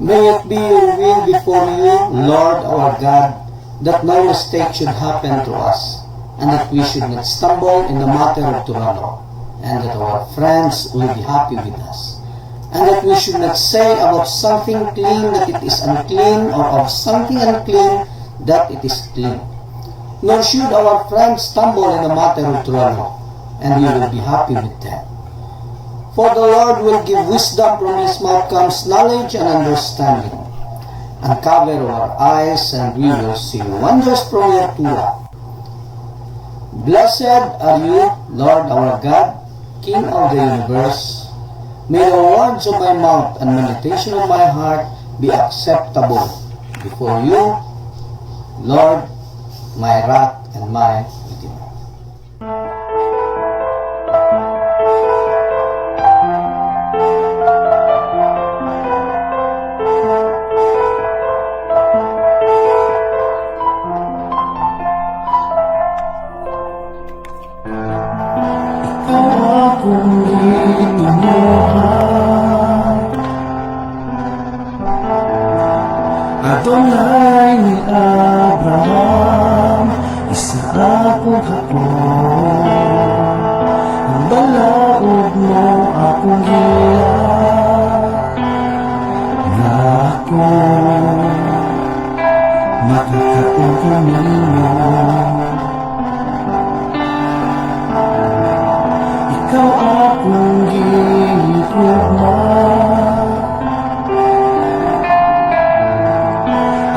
May it be your will before you, Lord our God, that no mistake should happen to us, and that we should not stumble in the matter of Toronto, and that our friends will be happy with us, and that we should not say about something clean that it is unclean, or of something unclean that it is clean. Nor should our friends stumble in the matter of Toronto, and we will be happy with them. For the Lord will give wisdom, from his mouth comes knowledge and understanding. Uncover our eyes, and we will see wonders from your Torah. Blessed are you, Lord our God, King of the universe. May the words of my mouth and meditation of my heart be acceptable before you, Lord, my rock and my redeemer. Adonai ni Abraham, isa akong hapon. Ang balaod mo akong giyak, na ako makakaon ko ninyo. Ikaw akong gitugma,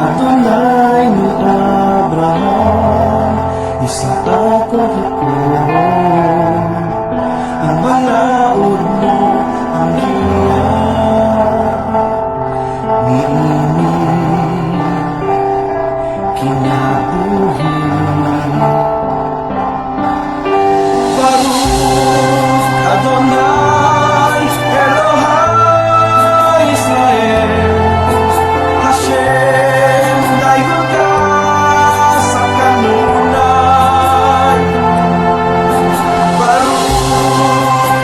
Adonai ni Abraham, isa akong hapon. Ang balaod mo ang giyak, niini kinabuhi. Baruch Adonai Elohai Israel, Hashem dayon ka sa kanunay. Baruch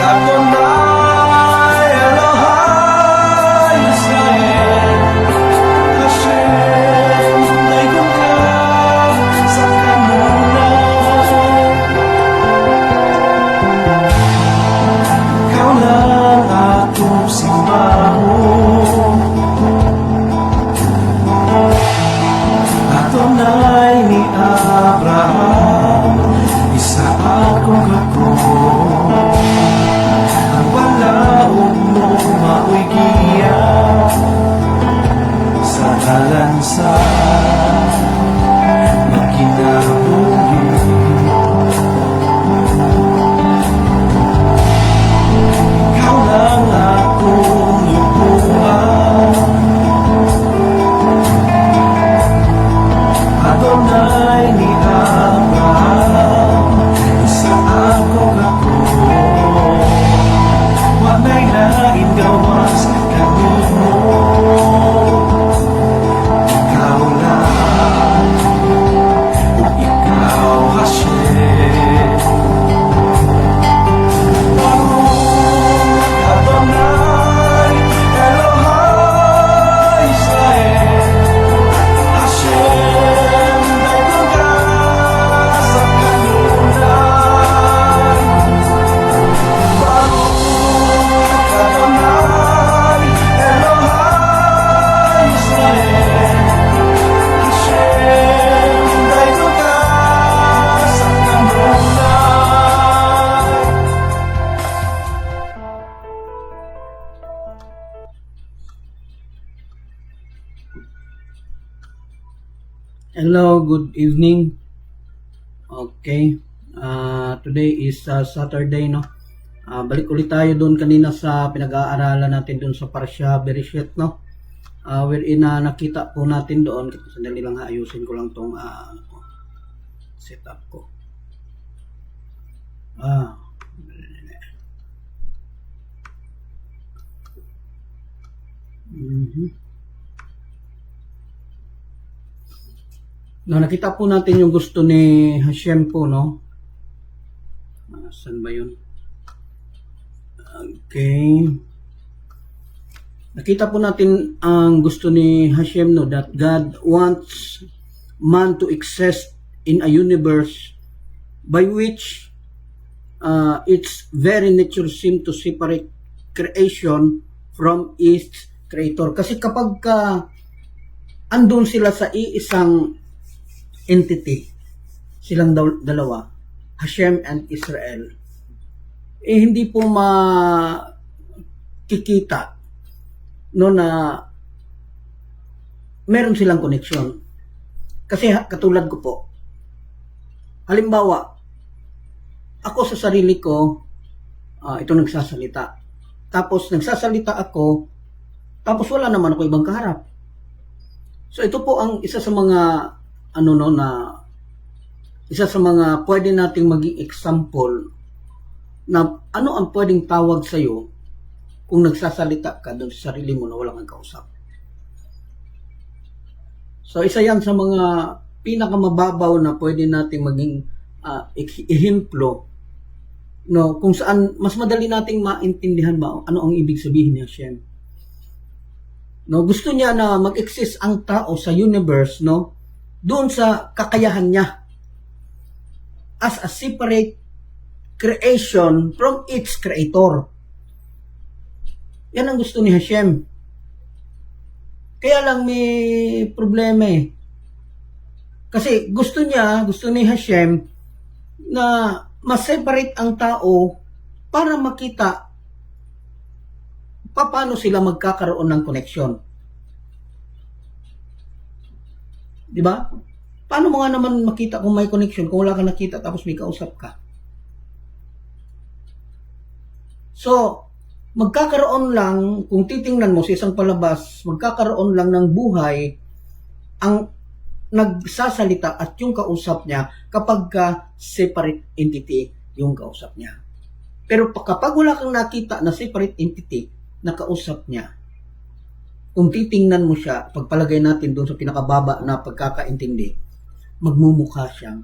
Adonai Elohai Israel, Hashem dayon ka sa kanunay. Ikaw lang akong simbahon, Adonai ni Abraham, isa akong hapon. Ang balaod mo mao'y giyak, sa dalan sa magkinabuhi. Ikaw lang akong lupuan, Adonai ni Abraham, isa akong hapon. Wala'y lain gawas kanino mo, ikaw lang, o ikaw Hashem. Baruch Adonai Elohai Israel, Hashem dayon ka sa kanunay. Baruch Adonai Elohai Israel, Hashem dayon ka sa kanunay. Hello, good evening. Okay. Today is Saturday, no? Balik ulit tayo doon kanina sa pinag-aaralan natin doon sa Parsha Bereshit, no? Wherein nakita po natin doon, sandali lang ayusin ko lang tong setup ko. No, nakita po natin yung gusto ni Hashem po, no? Saan ba yun? Okay. Nakita po natin ang gusto ni Hashem, no, that God wants man to exist in a universe by which its very nature seem to separate creation from its creator. Kasi kapag andun sila sa iisang entity, silang dalawa, Hashem and Israel, hindi po makikita no na meron silang connection. Kasi katulad ko po, halimbawa, ako sa sarili ko, ito nagsasalita. Tapos nagsasalita ako, tapos wala naman ako ibang kaharap. So ito po ang isa sa mga isa sa mga pwede nating maging example na ano ang pwedeng tawag sa iyo kung nagsasalita ka doon sa sarili mo na walang kang kausap. So isa yan sa mga pinakamababaw na pwede nating maging ehemplo, no, kung saan mas madali nating maintindihan ba ano ang ibig sabihin ni Hashem. No, gusto niya na mag-exist ang tao sa universe, no, doon sa kakayahan niya as a separate creation from its creator. Yan ang gusto ni Hashem. Kaya lang may problema eh. Kasi gusto ni Hashem na ma-separate ang tao para makita paano sila magkakaroon ng connection. Di ba? Paano mo nga naman makita kung may connection kung wala ka nakita tapos may kausap ka? So, magkakaroon lang, kung titingnan mo sa isang palabas, magkakaroon lang ng buhay ang nagsasalita at yung kausap niya kapag separate entity yung kausap niya. Pero kapag wala kang nakita na separate entity na kausap niya, kung titingnan mo siya, pagpalagay natin doon sa pinakababa na pagkakaintindi, magmumukha siyang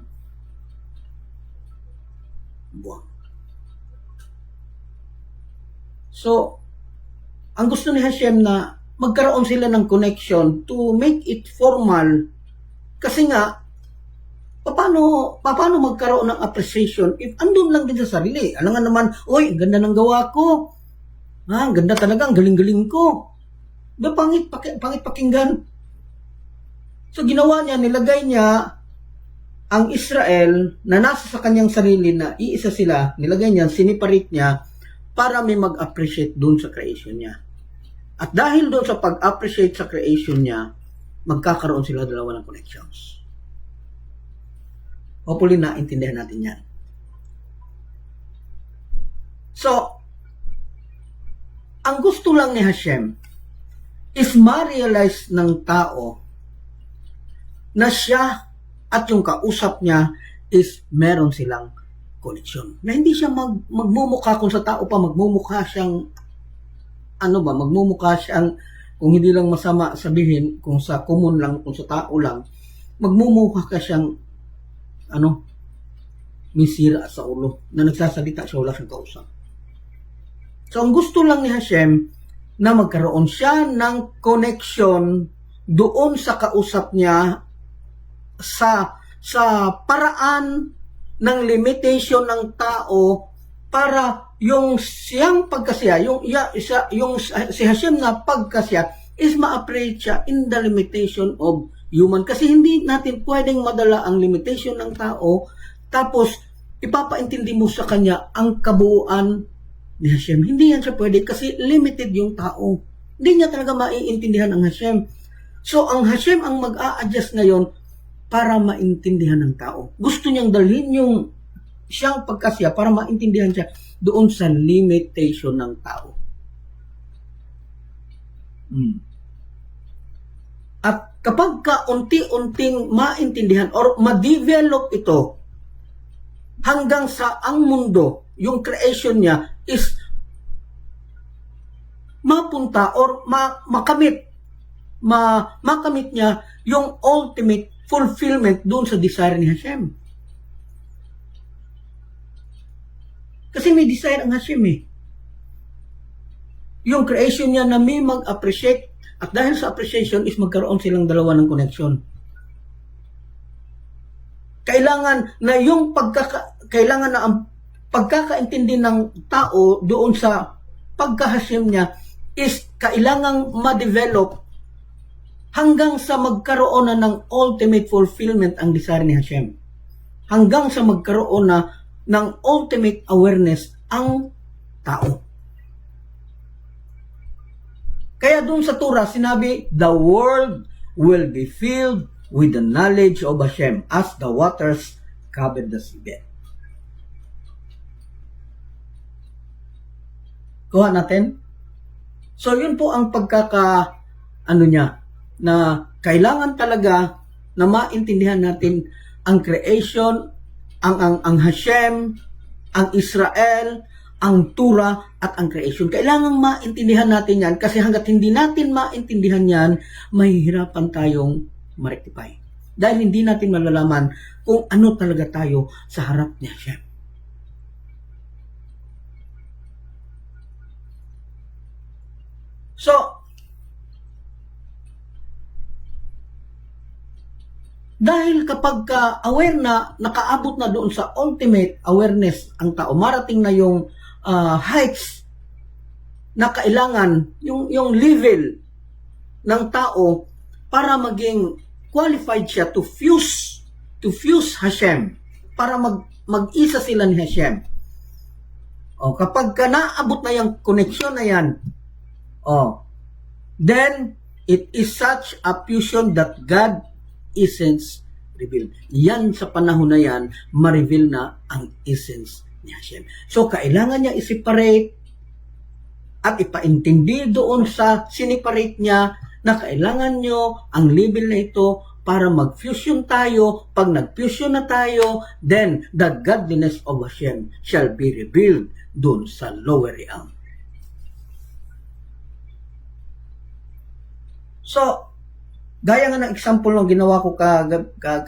buwang. So, ang gusto ni Hashem na magkaroon sila ng connection to make it formal. Kasi nga, paano magkaroon ng appreciation if andun lang din sa sarili? Ano nga naman, oy, ang ganda ng gawa ko. Ang ganda talaga, ang galing-galing ko. Ba, pangit pakinggan. So, ginawa niya, nilagay niya ang Israel na nasa sa kanyang sarili na iisa sila, nilagay niya, siniparate niya, para may mag-appreciate doon sa creation niya. At dahil doon sa pag-appreciate sa creation niya, magkakaroon sila dalawa ng connections. Hopefully, naintindihan natin yan. So, ang gusto lang ni Hashem is ma-realize ng tao na siya at yung kausap niya is meron silang connection. Na hindi siya magmumukha kung sa tao pa, magmumukha siyang magmumukha siyang, kung hindi lang masama sabihin, kung sa common lang, kung sa tao lang, magmumukha ka siyang may sira sa ulo, na nagsasalita siya, wala siyang kausap. So, ang gusto lang ni Hashem na magkaroon siya ng connection doon sa kausap niya sa paraan ng limitation ng tao para yung siyang pagkasya, si Hashem na pagkasya is ma-appreciate siya in the limitation of human. Kasi hindi natin pwedeng madala ang limitation ng tao tapos ipapaintindi mo sa kanya ang kabuuan ni Hashem. Hindi yan siya pwede kasi limited yung tao. Hindi niya talaga maiintindihan ang Hashem. So, ang Hashem ang mag-a-adjust ngayon para maintindihan ng tao. Gusto niyang dalhin yung siyang pagkasya para maintindihan siya doon sa limitation ng tao. At kapag unti-unting maintindihan or ma-develop ito hanggang sa ang mundo, yung creation niya is mapunta or makamit niya yung ultimate fulfillment doon sa desire ni Hashem. Kasi may desire ang Hashem eh. yung creation niya na may mag-appreciate, at dahil sa appreciation is magkaroon silang dalawa ng connection. Kailangan na yung kailangan na ang pagkakaintindi ng tao doon sa pagka-Hashem niya is kailangang ma-develop hanggang sa magkaroon na ng ultimate fulfillment ang desire ni Hashem. Hanggang sa magkaroon na ng ultimate awareness ang tao. Kaya doon sa Torah, sinabi, the world will be filled with the knowledge of Hashem as the waters cover the seabed. Kuha natin. So, yun po ang niya, na kailangan talaga na maintindihan natin ang creation, ang Hashem, ang Israel, ang Torah, at ang creation. Kailangan maintindihan natin yan kasi hanggat hindi natin maintindihan yan, mahihirapan tayong ma-rectify. Dahil hindi natin malalaman kung ano talaga tayo sa harap ni Hashem. So, dahil kapag aware na, nakaabot na doon sa ultimate awareness ang tao, marating na yung heights na kailangan, yung level ng tao para maging qualified siya to fuse Hashem, para mag-isa sila ni Hashem. Kapag naabot na yung connection na yan, then it is such a fusion that God essence revealed. Yan sa panahon na yan, ma-reveal na ang essence ni Hashem. So, kailangan niya i-separate at ipaintindi doon sa siniparate niya na kailangan nyo ang level na ito para mag-fusion tayo. Pag nag-fusion na tayo, then the godliness of Hashem shall be revealed doon sa lower realm. So, gaya nga ng example ng ginawa ko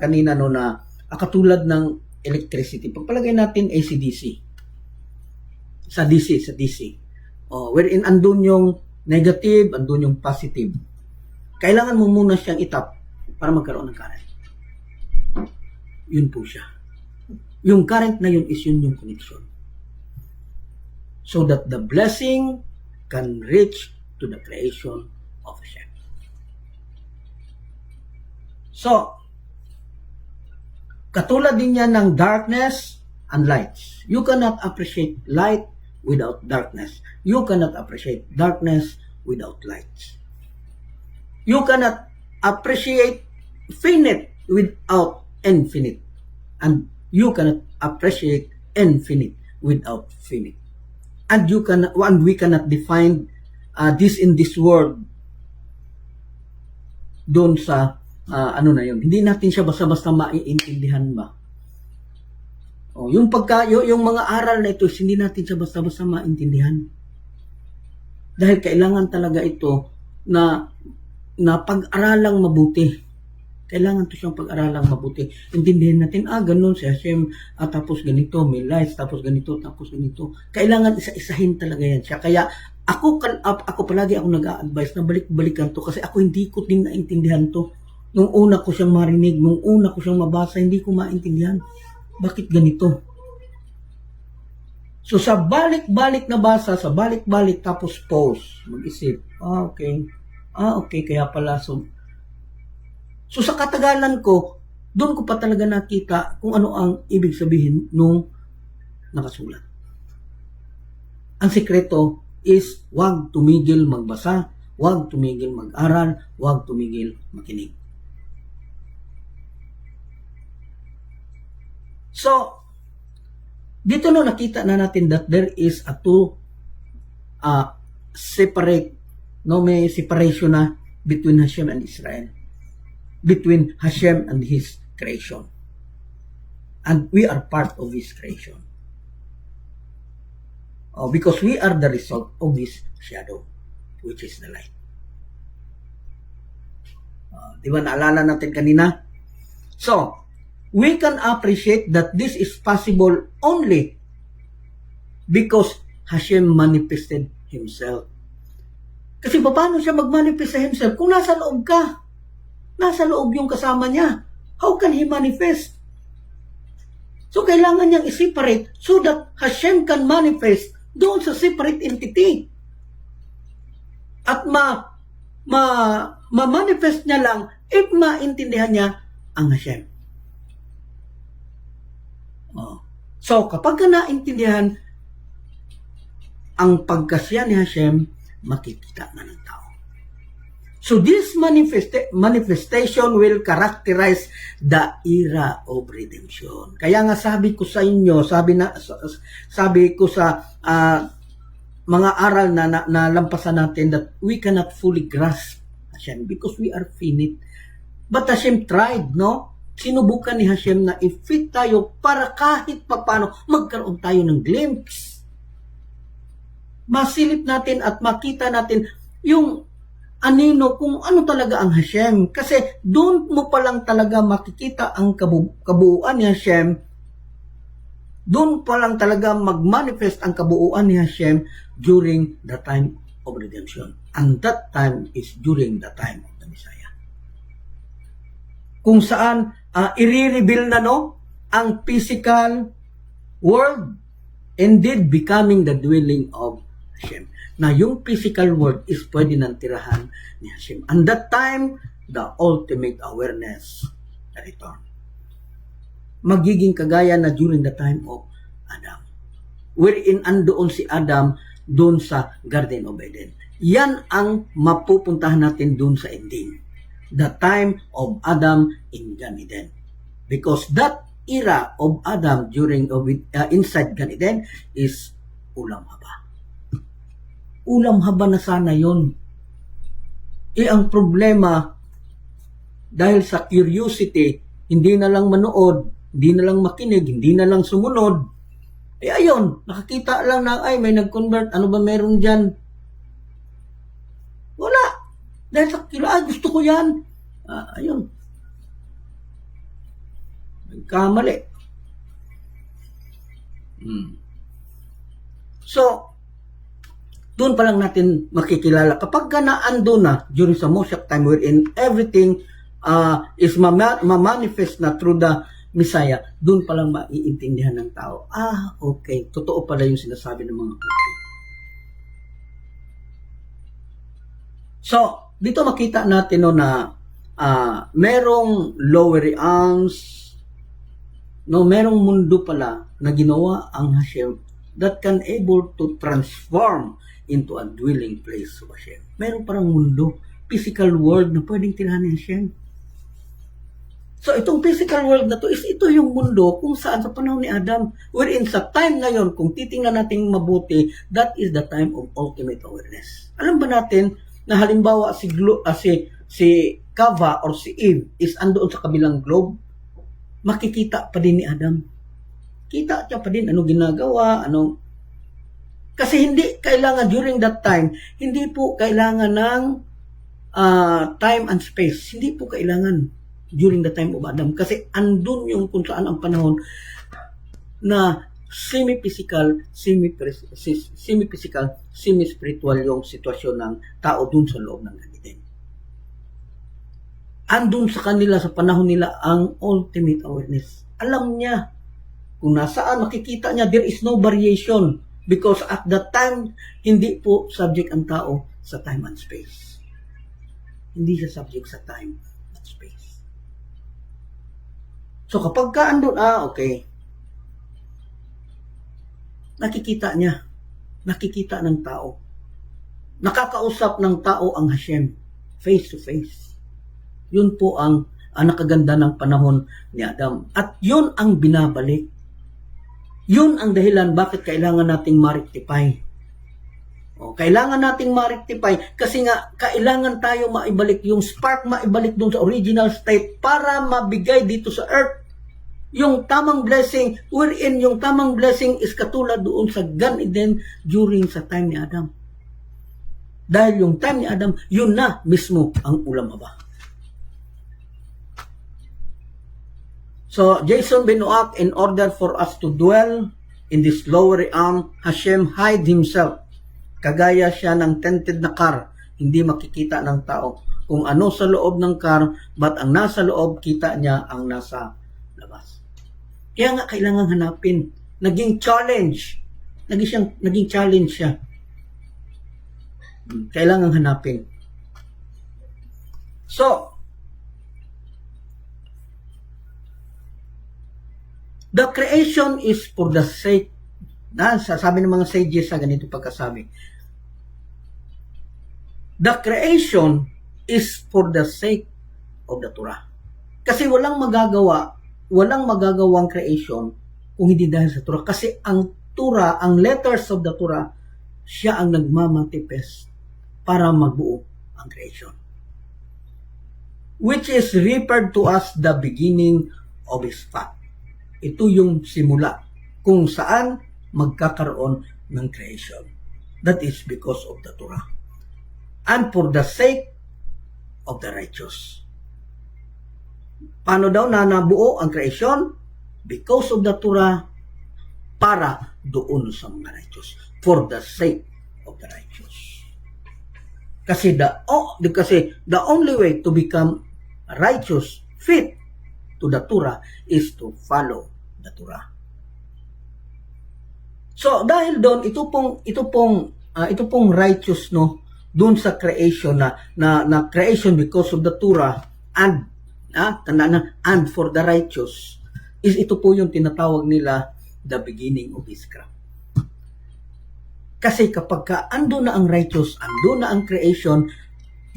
kanina no, na katulad ng electricity. Pagpalagay natin AC-DC. Sa DC. Wherein andun yung negative, andun yung positive. Kailangan mo muna siyang itap para magkaroon ng current. Yun po siya. Yung current na yun is yun yung connection. So that the blessing can reach to the creation of Hashem. So, katulad din yan ng darkness and lights. You cannot appreciate light without darkness. You cannot appreciate darkness without lights. You cannot appreciate finite without infinite. And you cannot appreciate infinite without finite. And we cannot define this in this world doon sa na yun. Hindi natin siya basta-basta maiintindihan ba. Yung mga aral na ito, hindi natin siya basta-basta maintindihan. Dahil kailangan talaga ito na pag-aralang mabuti. Kailangan ito siyang pag-aralang mabuti. Intindihin natin, ganun si Hashem, tapos ganito, may lights, tapos ganito, tapos ganito. Kailangan isa-isahin talaga yan siya. Kaya ako palagi ako nag-a-advise na balik-balikan to kasi ako hindi ko din naintindihan to. Nung una ko siyang marinig, nung una ko siyang mabasa, hindi ko maintindihan. Bakit ganito? So sa balik-balik na basa, sa balik-balik tapos pause, mag-isip. Okay, kaya pala. So sa katagalan ko, doon ko pa talaga nakita kung ano ang ibig sabihin nung nakasulat. Ang sikreto is huwag tumigil magbasa, huwag tumigil mag-aral, huwag tumigil makinig. So, dito nakita na natin that there is a two separate, may separation na between Hashem and Israel. Between Hashem and His creation. And we are part of His creation. Because we are the result of His shadow, which is the light. Di ba naalala natin kanina? So, we can appreciate that this is possible only because Hashem manifested Himself. Kasi paano siya mag-manifest sa himself kung nasa loob ka? Nasa loob yung kasama niya. How can he manifest? So, kailangan niyang i-separate so that Hashem can manifest doon sa separate entity. At ma-manifest niya lang if maintindihan niya ang Hashem. So, kapag ka naintindihan ang pagkasya ni Hashem, makikita na ng tao. So, this manifestation will characterize the era of redemption. Kaya nga sabi ko sa inyo, sabi ko sa mga aral na lampasan natin that we cannot fully grasp Hashem because we are finite. But Hashem tried, no? Sinubukan ni Hashem na i-fit tayo para kahit papano magkaroon tayo ng glimpse. Masilip natin at makita natin yung anino kung ano talaga ang Hashem. Kasi doon mo pa lang talaga makikita ang kabuuan ni Hashem. Doon pa lang talaga mag-manifest ang kabuuan ni Hashem during the time of redemption. And that time is during the time of the Messiah. Kung saan i-reveal na ang physical world, indeed becoming the dwelling of Hashem. Na yung physical world is pwede nang tirahan ni Hashem. And that time, the ultimate awareness na return. Magiging kagaya na during the time of Adam. Wherein andoon si Adam doon sa Garden of Eden. Yan ang mapupuntahan natin doon sa ending. The time of Adam in Gan Eden. Because that era of Adam inside Gan Eden is ulam haba. Ulam haba na sana yon. Ang problema, dahil sa curiosity, hindi na lang manood, hindi na lang makinig, hindi na lang sumunod. Ayun, nakakita lang na, may nag-convert, ano ba meron dyan? Wala. Dahil sa gusto ko yan. Ayun. Nagkamali. So, doon pa lang natin makikilala. Kapag ka naando na during sa Moshiach time wherein everything is ma-manifest na through the Messiah, doon pa lang maiintindihan ng tao. Okay. Totoo pala yung sinasabi ng mga prophet. So, dito makita natin na merong lower realms, merong mundo pala na ginawa ang Hashem that can able to transform into a dwelling place of Hashem. Meron parang mundo, physical world na pwedeng tirahan ni Hashem. So, itong physical world na to is ito yung mundo kung saan sa panahon ni Adam. Wherein sa time ngayon, kung titingnan natin mabuti, that is the time of ultimate awareness. Alam ba natin na halimbawa si Kava or si Eve is andoon sa kabilang globe? Makikita pa din ni Adam. Kita siya pa din ano ginagawa, Kasi hindi kailangan during that time, hindi po kailangan ng time and space. Hindi po kailangan during the time of Adam. Kasi andun yung kung saan ang panahon na semi-physical, semi-spiritual yung sitwasyon ng tao dun sa loob ng Eden. Andun sa kanila, sa panahon nila, ang ultimate awareness. Alam niya kung nasaan, makikita niya, there is no variation. Because at that time, hindi po subject ang tao sa time and space. Hindi siya subject sa time and space. So kapag ka andun, okay. Nakikita niya. Nakikita ng tao. Nakakausap ng tao ang Hashem. Face to face. Yun po ang nakaganda ng panahon ni Adam. At yun ang binabalik. Yun ang dahilan bakit kailangan nating ma-rectify. Kailangan nating ma-rectify kasi nga kailangan tayo maibalik yung spark, maibalik doon sa original state para mabigay dito sa earth yung tamang blessing, wherein yung tamang blessing is katulad doon sa Gan Eden during sa time ni Adam. Dahil yung time ni Adam, yun na mismo ang ulam haba. So, Jason Benoit, in order for us to dwell in this lower realm, Hashem hide himself. Kagaya siya ng tented na car. hindi makikita ng tao kung ano sa loob ng car, but ang nasa loob, kita niya ang nasa labas. Kaya nga, kailangan hanapin. Naging challenge. Naging challenge siya. Kailangan hanapin. So, the creation is for the sake, sabi ng mga sages sa ganito pagkasabi, the creation is for the sake of the Torah. Kasi walang magagawang creation kung hindi dahil sa Torah. Kasi ang Torah, ang letters of the Torah, siya ang nagmamanifest para magbuo ang creation. Which is referred to as the beginning of His path. Ito yung simula kung saan magkakaroon ng creation. That is because of the Torah. And for the sake of the righteous. Paano daw na nabuo ang creation? Because of the Torah, para doon sa mga righteous. For the sake of the righteous. Kasi the only way to become righteous, fit to the Torah, is to follow the Torah. So dahil doon, ito pong righteous, no, doon sa creation na creation because of the Torah and and for the righteous, is ito po yung tinatawag nila the beginning of His craft. Kasi kapag ando na ang righteous, ando na ang creation,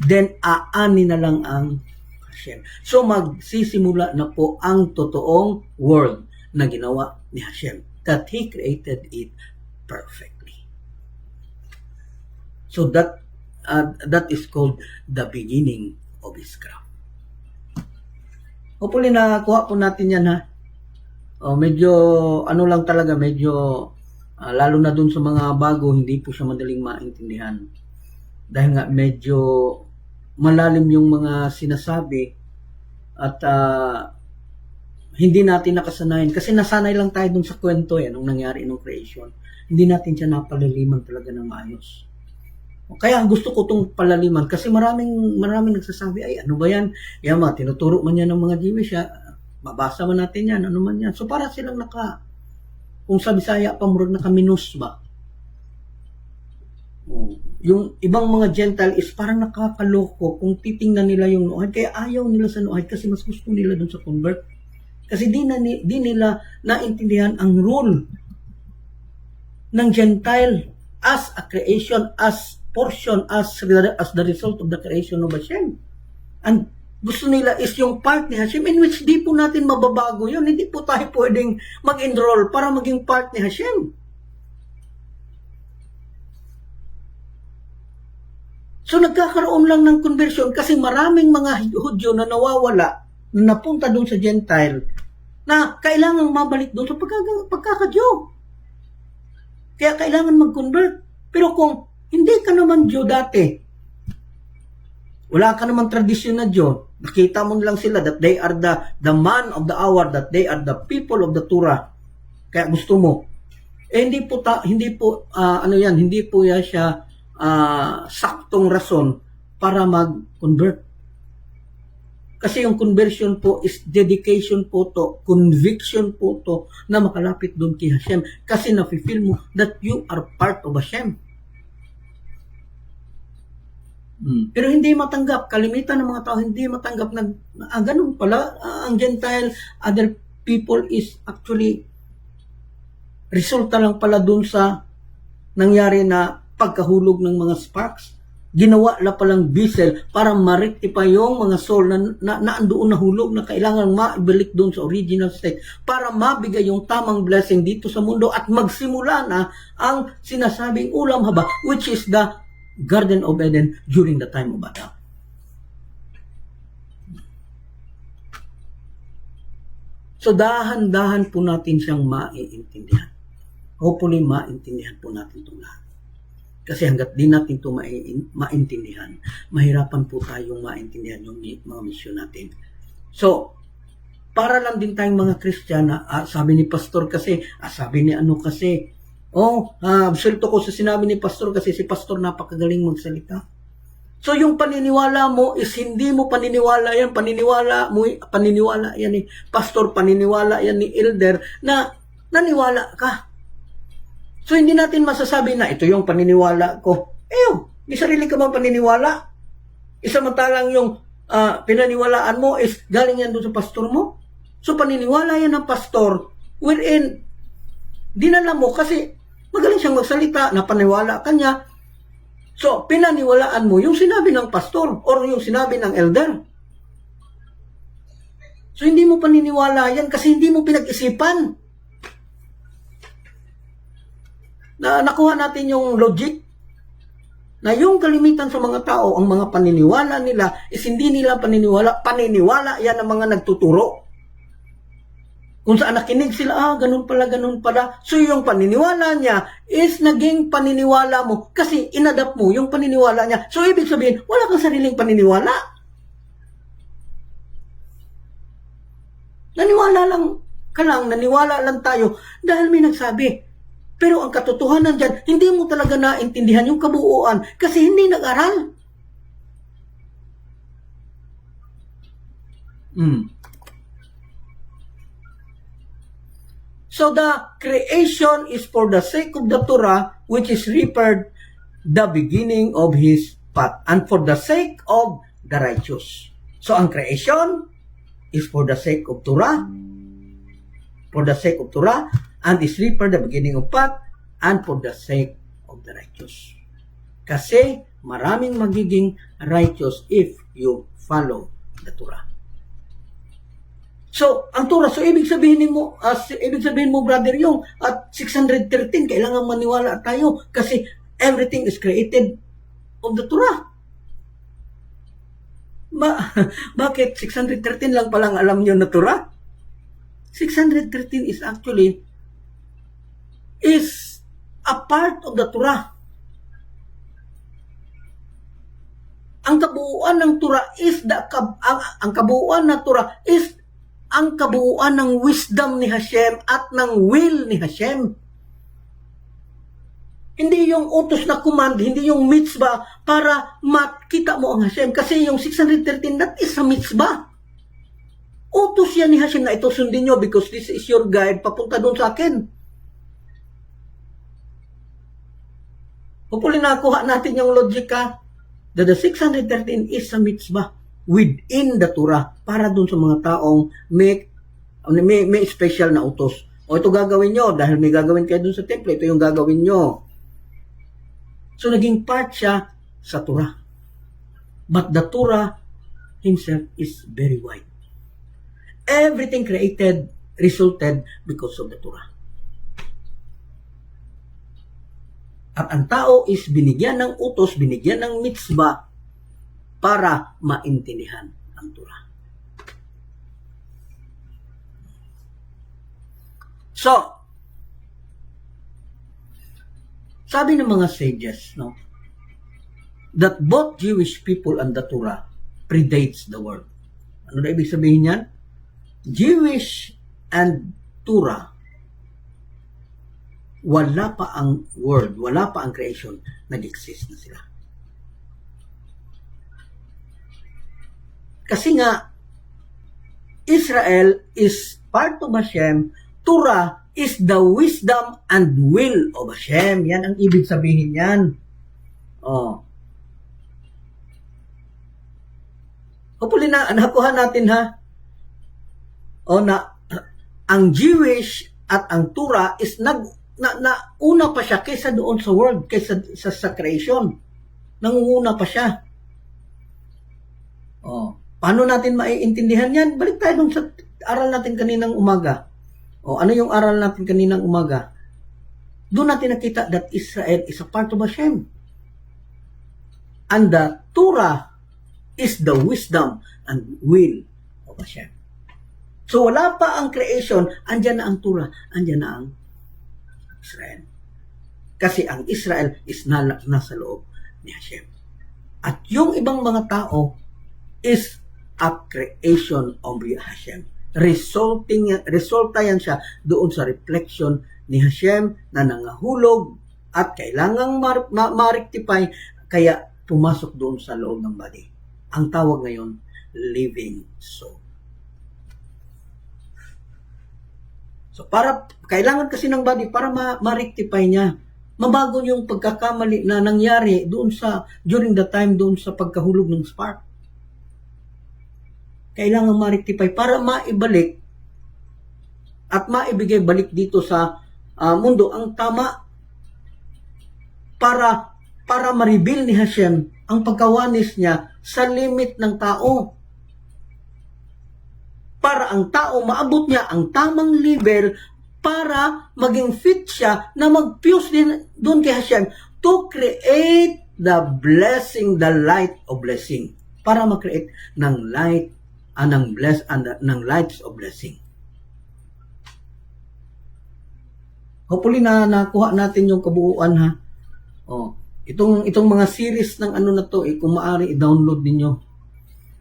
then aani na lang ang Hashem. So magsisimula na po ang totoong world na ginawa ni Hashem, that He created it perfectly. So that is called the beginning of His craft. Hopefully nakuha po natin yan, ha. Medyo lang talaga, medyo lalo na dun sa mga bago, hindi po siya madaling maintindihan. Dahil nga medyo malalim yung mga sinasabi at hindi natin nakasanayan. Kasi nasanay lang tayo dun sa kwento nung nangyari nung creation. Hindi natin siya napalaliman talaga ng maayos. Kaya gusto ko itong palaliman kasi maraming nagsasabi, ay ano ba yan? Yan tinuturo man yan ng mga Jewish, mabasa man natin yan, ano man yan. So para silang kung sa Bisaya pa, murag nakaminus ba? Yung ibang mga Gentile is parang nakakaloko kung titingnan nila yung Noahide. Kaya ayaw nila sa Noahide kasi mas gusto nila dun sa convert. Kasi di nila naintindihan ang rule ng Gentile as a creation, as portion, as the result of the creation of Hashem. And gusto nila is yung part ni Hashem, in which di po natin mababago yun. Hindi po tayo pwedeng mag-enroll para maging part ni Hashem. So nagkakaroon lang ng conversion kasi maraming mga Hudyo na nawawala, na napunta doon sa Gentile, na kailangang mabalik doon sa pagkakadyo. Kaya kailangan mag-convert. Pero kung hindi ka naman Diyo dati, wala ka naman tradisyon na Diyo, nakita mo lang sila that they are the man of the hour, that they are the people of the Torah. Kaya gusto mo. Hindi po yan siya saktong rason para mag-convert. Kasi yung conversion po is dedication po to, conviction po to, na makalapit doon kay Hashem. Kasi nafe-feel mo that you are part of Hashem. Pero hindi matanggap, kalimitan ng mga tao hindi matanggap na ganun pala, ang Gentile, other people is actually resulta lang pala dun sa nangyari na pagkahulog ng mga sparks. Ginawa la palang vessel para ma-rectify yung mga soul na andoon na hulog na kailangan maibalik doon sa original state para mabigay yung tamang blessing dito sa mundo at magsimula na ang sinasabing ulam haba, which is the Garden of Eden during the time of Adam. So dahan-dahan po natin siyang maiintindihan. Hopefully maintindihan po natin itong lahat. Kasi hanggat di natin ito maintindihan, mahirapan po tayong maintindihan yung mga misyon natin. So, para lang din tayong mga Kristiyana, sabi ni Pastor kasi, sabi ni ano kasi, absoluto ko sa sinabi ni Pastor kasi si Pastor napakagaling magsalita. So yung paniniwala mo is hindi mo paniniwala yan, paniniwala yan ni pastor, paniniwala yan ni elder na naniwala ka. So hindi natin masasabi na ito yung paniniwala ko. May sarili ka bang paniniwala? Isamantalang yung pinaniwalaan mo is galing yan doon sa pastor mo. So paniniwala yan ng pastor wherein dinala mo kasi magaling siyang magsalita, napaniwala ka niya. So, pinaniwalaan mo yung sinabi ng pastor or yung sinabi ng elder. So, hindi mo paniniwala yan kasi hindi mo pinag-isipan. Nakuha natin yung logic na yung kalimitan sa mga tao, ang mga paniniwala nila is hindi nila paniniwala yan ng mga nagtuturo. Kung saan nakinig sila, ganun pala. So yung paniniwala niya is naging paniniwala mo kasi inadapt mo yung paniniwala niya. So ibig sabihin, wala kang sariling paniniwala. Naniwala lang tayo dahil may nagsabi. Pero ang katotohanan dyan, hindi mo talaga naintindihan yung kabuuan kasi hindi nag-aral. So the creation is for the sake of the Torah, which is referred the beginning of his path, and for the sake of the righteous. So ang creation is for the sake of Torah, and is referred the beginning of path, and for the sake of the righteous. Kasi maraming magiging righteous if you follow the Torah. So, ang Torah, so ibig sabihin mo, brother, yung at 613, kailangan maniwala tayo kasi everything is created of the Torah. Bakit 613 lang palang alam nyo na Torah? 613 is actually is a part of the Torah. Ang kabuuan ng Torah is ang kabuuan ng Torah is ang kabuuan ng wisdom ni Hashem at ng will ni Hashem. Hindi yung utos na command, hindi yung mitzvah para makita mo ang Hashem. Kasi yung 613, that is a mitzvah. Utos yan ni Hashem na ito sundin nyo because this is your guide papunta doon sa akin. Hopefully nakuha natin yung logika that the 613 is a mitzvah within the Torah para dun sa mga taong may special na utos. O ito gagawin nyo dahil may gagawin kayo dun sa temple, ito yung gagawin nyo. So naging part siya sa Torah. But the Torah himself is very wide. Everything created resulted because of the Torah. At ang tao is binigyan ng utos, binigyan ng mitzvah para maintindihan ang Torah. So, sabi ng mga sages, no, that both Jewish people and the Torah predates the world. Ano na ibig sabihin yan? Jewish and Torah, wala pa ang world, wala pa ang creation, nag-exist na sila. Kasi nga, Israel is part of Hashem, Torah is the wisdom and will of Hashem. Yan ang ibig sabihin yan. Hopefully nakuha natin ha. Ang Jewish at ang Torah is una pa siya kaysa doon sa world, kaysa sa creation. Nangunguna pa siya. Paano natin maiintindihan yan? Balik tayo dun sa aral natin kaninang umaga. Ano yung aral natin kaninang umaga? Doon natin nakita that Israel is a part of Hashem. And the Torah is the wisdom and will of Hashem. So wala pa ang creation, andyan na ang Torah, andyan na ang Israel. Kasi ang Israel is nasa loob ni Hashem. At yung ibang mga tao is a creation of Hashem. Resulta yan siya doon sa reflection ni Hashem na nangahulog at kailangang ma-rectify. Kaya pumasok doon sa loob ng body. Ang tawag ngayon, living soul. So, kailangan kasi ng body para ma-rectify niya. Mabago yung pagkakamali na nangyari during the time doon sa pagkahulog ng spark. Kailangan ma-rectify para maibalik at maibigay balik dito sa mundo ang tama para ma-reveal ni Hashem ang pagkawanis niya sa limit ng tao. Para ang tao maabot niya ang tamang level para maging fit siya na mag-fuse din doon kay Hashem to create the blessing, the light of blessing. Para mag-create ng light ng lights of blessing. Hopefully nakuha natin yung kabuuan ha. Itong mga series ng ano na to, kung maaari i-download niyo.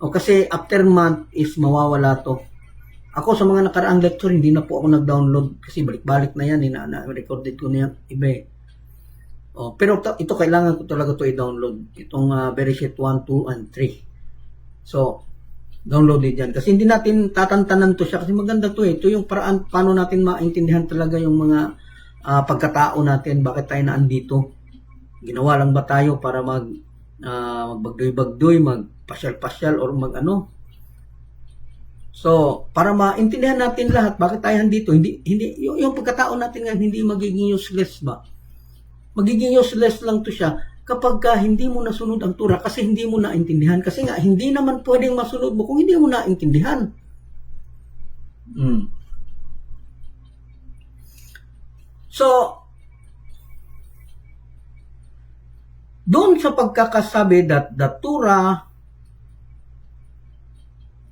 Kasi after month is mawawala to. Ako sa mga nakaraang lecture, hindi na po ako nag-download kasi balik-balik na yan, na-recorded ko na yan, iba. Pero ito kailangan ko talaga to i-download. Itong Bereshit 1, 2, and 3. So, download it yan. Kasi hindi natin tatantanan to siya kasi maganda to eh. Ito yung paraan paano natin maintindihan talaga yung mga pagkatao natin, bakit tayo naandito. Ginawa lang ba tayo para magbagdoy-bagdoy, magpasyal-pasyal, or mag-ano? So, para maintindihan natin lahat, bakit tayo nandito, hindi yung pagkatao natin nga, hindi magiging useless ba? Magiging useless lang to siya kapag hindi mo nasunod ang Torah kasi hindi mo naintindihan. Kasi nga, hindi naman pwedeng masunod mo kung hindi mo naintindihan. So, doon sa pagkakasabi that the Torah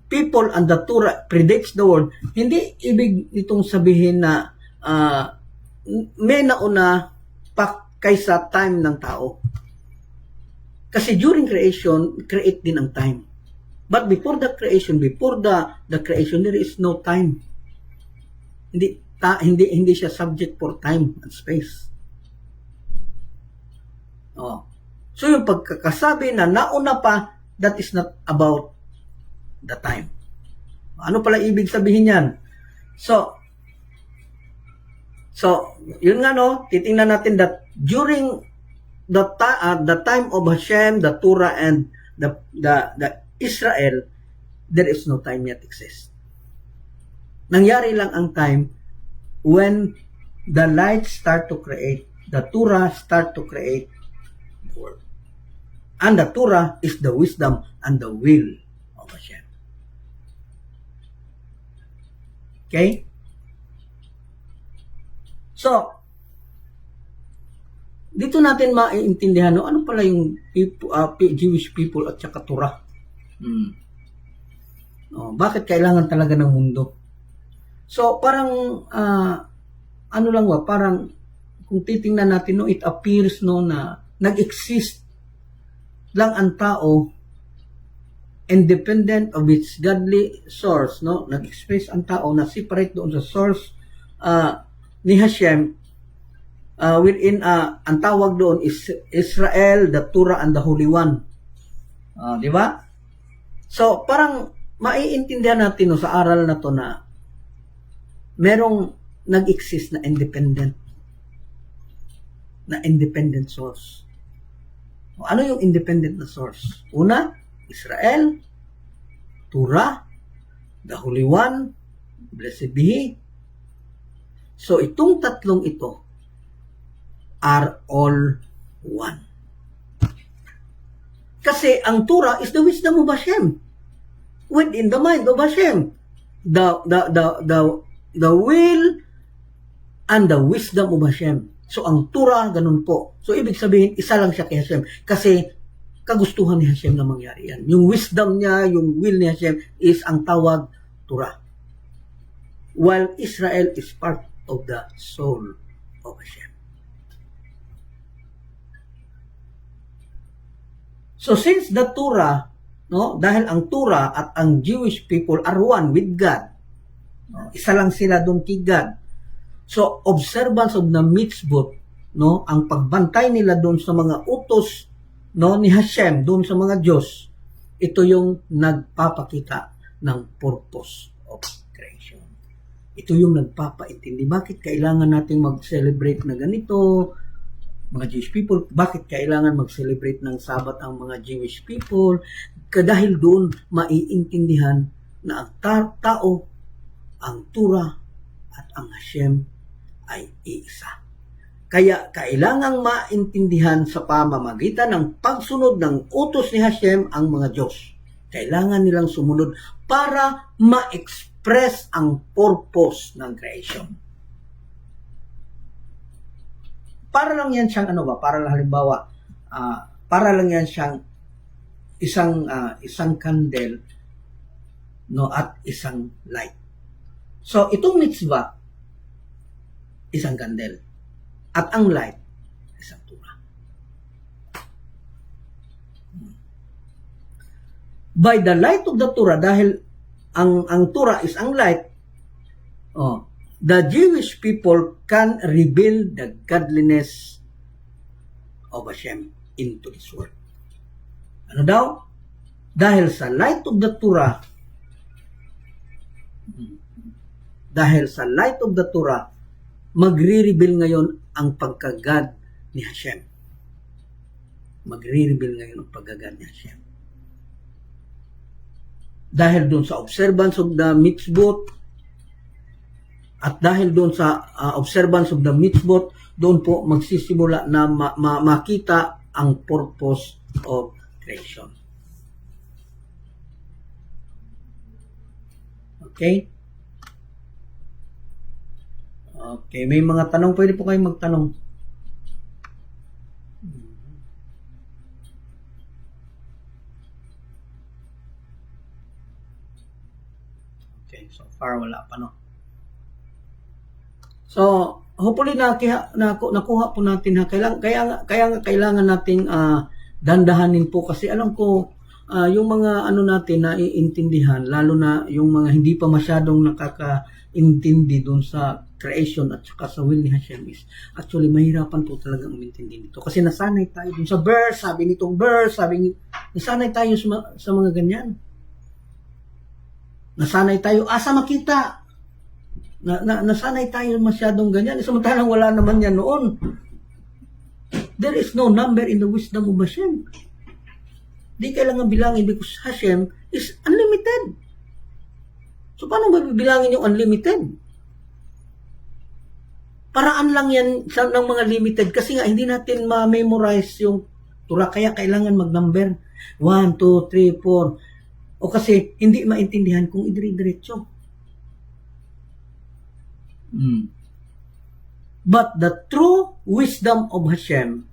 people and the Torah predicts the world, hindi ibig itong sabihin na may nauna pa kaysa time ng tao. Kasi during creation, create din ang time. But before the creation, there is no time. Hindi siya subject for time and space. So yung pagkakasabi na nauna pa, that is not about the time. Ano pala ibig sabihin yan? So yun nga no, titingnan natin that during the time of Hashem, the Torah, and the Israel, there is no time yet exist. Nangyari lang ang time when the light start to create, the Torah start to create the world. And the Torah is the wisdom and the will of Hashem. Okay? So, dito natin maiintindihan ano pala yung Jewish people at saka Torah. Bakit kailangan talaga ng mundo? So, parang ano lang parang kung titingnan natin it appears na nag-exist lang ang tao independent of its godly source, nag-express ang tao na separate doon sa source ni Hashem, wherein ang tawag doon is Israel, the Torah, and the Holy One. Di ba? So, parang maiintindihan natin sa aral na to na merong nag-exist na independent source. Ano yung independent na source? Una, Israel, Torah, the Holy One, blessed be He. So, itong tatlong ito are all one. Kasi ang Torah is the wisdom of Hashem. Within the mind of Hashem. The will and the wisdom of Hashem. So, ang Torah, ganun po. So, ibig sabihin, isa lang siya kay Hashem. Kasi, kagustuhan ni Hashem na mangyari yan. Yung wisdom niya, yung will ni Hashem is ang tawag Torah. While Israel is part of the soul of Hashem. So since the Torah, dahil ang Torah at ang Jewish people are one with God, isa lang sila doon kay God. So observance of the mitzvot, ang pagbantay nila doon sa mga utos no, ni Hashem doon sa mga Diyos, ito yung nagpapakita ng purpose of creation. Ito yung nagpapaintindi. Bakit kailangan nating mag-celebrate na ganito, mga Jewish people? Bakit kailangan mag-celebrate ng Sabat ang mga Jewish people? Dahil doon maiintindihan na ang tao, ang Torah, at ang Hashem ay iisa. Kaya kailangang maintindihan sa pamamagitan ng pagsunod ng utos ni Hashem ang mga Diyos. Kailangan nilang sumunod para ma-express ang purpose ng creation. Para lang yan siyang para lang halimbawa, para lang yan siyang isang candle, no, at isang light. So itong mitzvah, isang candle, at ang light, isang Torah. By the light of the Torah, dahil ang Torah is ang light, the Jewish people can reveal the godliness of Hashem into this world. Ano daw? Dahil sa light of the Torah, magre-reveal ngayon ang pagka-God ni Hashem. Magre-reveal ngayon ang pagka-God ni Hashem. Dahil doon sa observance of the mitzvot, at dahil doon sa observance of the mitzvot, doon po magsisimula na makita ang purpose of creation. Okay? Okay, may mga tanong, pwede po kayong magtanong. Okay, so far wala pa, no? So, hopefully nakuha po natin, ha. Kailangan nating dandahanin po, kasi alam ko yung mga natin naiintindihan, lalo na yung mga hindi pa masyadong nakakaintindi doon sa creation at saka sa will ni Hashem is actually mahirapan po talaga umintindi nito, kasi nasanay tayo doon sa verse, nasanay tayo sa mga ganyan, nasanay tayo sa makita, nasanay tayo masyadong ganyan, samantalang wala naman yan noon. There is no number in the wisdom of Hashem. Di kailangan bilangin because Hashem is unlimited. So paano ba bibilangin yung unlimited? Paraan lang yan ng mga limited, kasi nga hindi natin ma-memorize yung Torah, kaya kailangan mag-number 1, 2, 3, 4, o kasi hindi maintindihan kung idiri-diretso. But the true wisdom of Hashem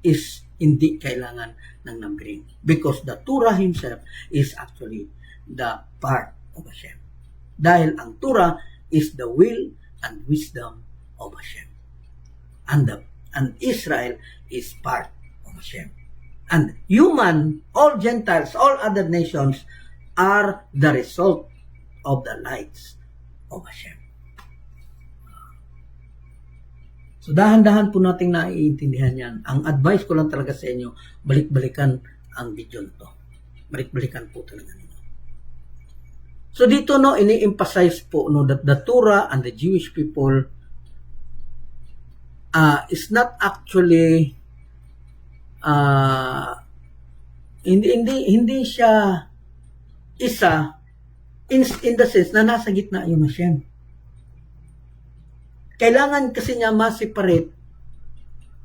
is hindi kailangan ng numbering, because the Torah himself is actually the part of Hashem. Dahil ang Torah is the will and wisdom of Hashem. And Israel is part of Hashem. And human, all Gentiles, all other nations are the result of the lights of Hashem. So dahan-dahan po nating naiintindihan yan. Ang advice ko lang talaga sa inyo, balik-balikan ang video na to. Balik-balikan po talaga ninyo. So dito ini-emphasize po that the Torah and the Jewish people is not actually hindi siya isa in the sense na nasa gitna yung Hashem. Kailangan kasi niya ma-separate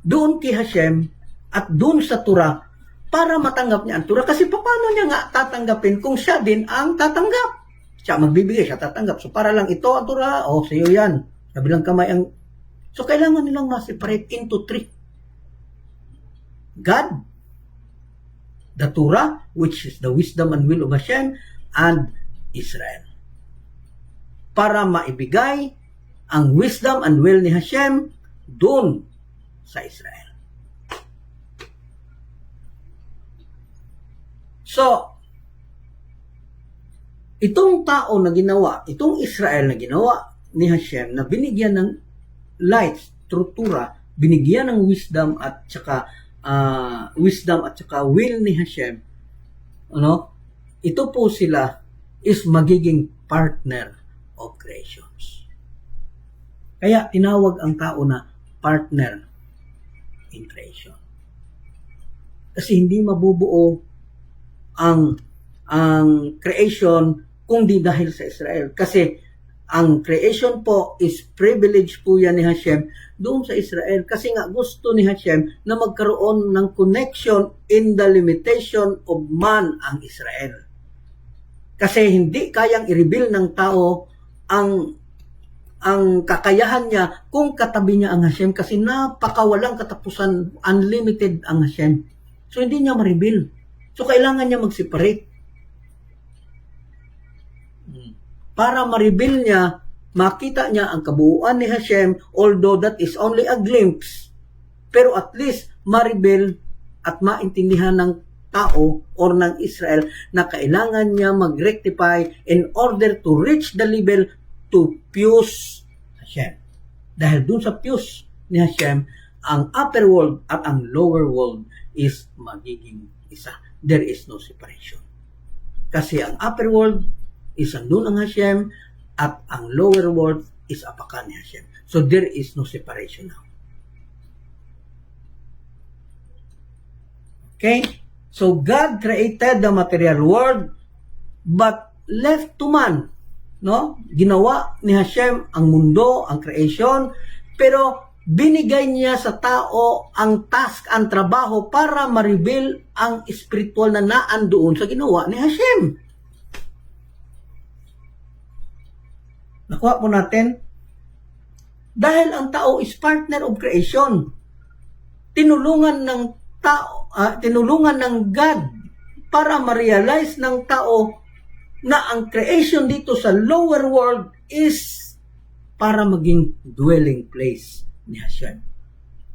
doon kay Hashem at doon sa Torah para matanggap niya ang Torah. Kasi paano niya nga tatanggapin kung siya din ang tatanggap? Siya magbibigay, siya tatanggap. So para lang ito ang Torah, sa iyo yan. Kabilang kamay ang... So kailangan nilang ma-separate into three. God, the Torah, which is the wisdom and will of Hashem, and Israel. Para maibigay ang wisdom and will ni Hashem doon sa Israel. So, itong tao na ginawa, itong Israel na ginawa ni Hashem, na binigyan ng lights through Torah, binigyan ng wisdom at saka wisdom at saka will ni Hashem, ano, ito po sila is magiging partner of creations. Kaya tinawag ang tao na partner in creation. Kasi hindi mabubuo ang creation kung di dahil sa Israel. Kasi ang creation po is privilege po yan ni Hashem doon sa Israel. Kasi nga gusto ni Hashem na magkaroon ng connection in the limitation of man ang Israel. Kasi hindi kayang i-reveal ng tao ang kakayahan niya kung katabi niya ang Hashem. Kasi napakawalang katapusan, unlimited ang Hashem. So hindi niya ma-reveal. So kailangan niya mag-separate. Para ma-reveal niya, makita niya ang kabuuan ni Hashem, although that is only a glimpse, pero at least ma-reveal at maintindihan ng tao or ng Israel na kailangan niya mag-rectify in order to reach the level to pious Hashem. Dahil dun sa pious ni Hashem, ang upper world at ang lower world is magiging isa. There is no separation. Kasi ang upper world is andun ang Hashem at ang lower world is apakan ni Hashem. So there is no separation now. Okay? So God created the material world but left to man. No? Ginawa ni Hashem ang mundo, ang creation, pero binigay niya sa tao ang task, ang trabaho para ma-reveal ang spiritual na naandoon sa ginawa ni Hashem. Nakuha po natin? Dahil ang tao is partner of creation. Tinulungan ng tao, tinulungan ng God para ma-realize ng tao na ang creation dito sa lower world is para maging dwelling place ni Hashem.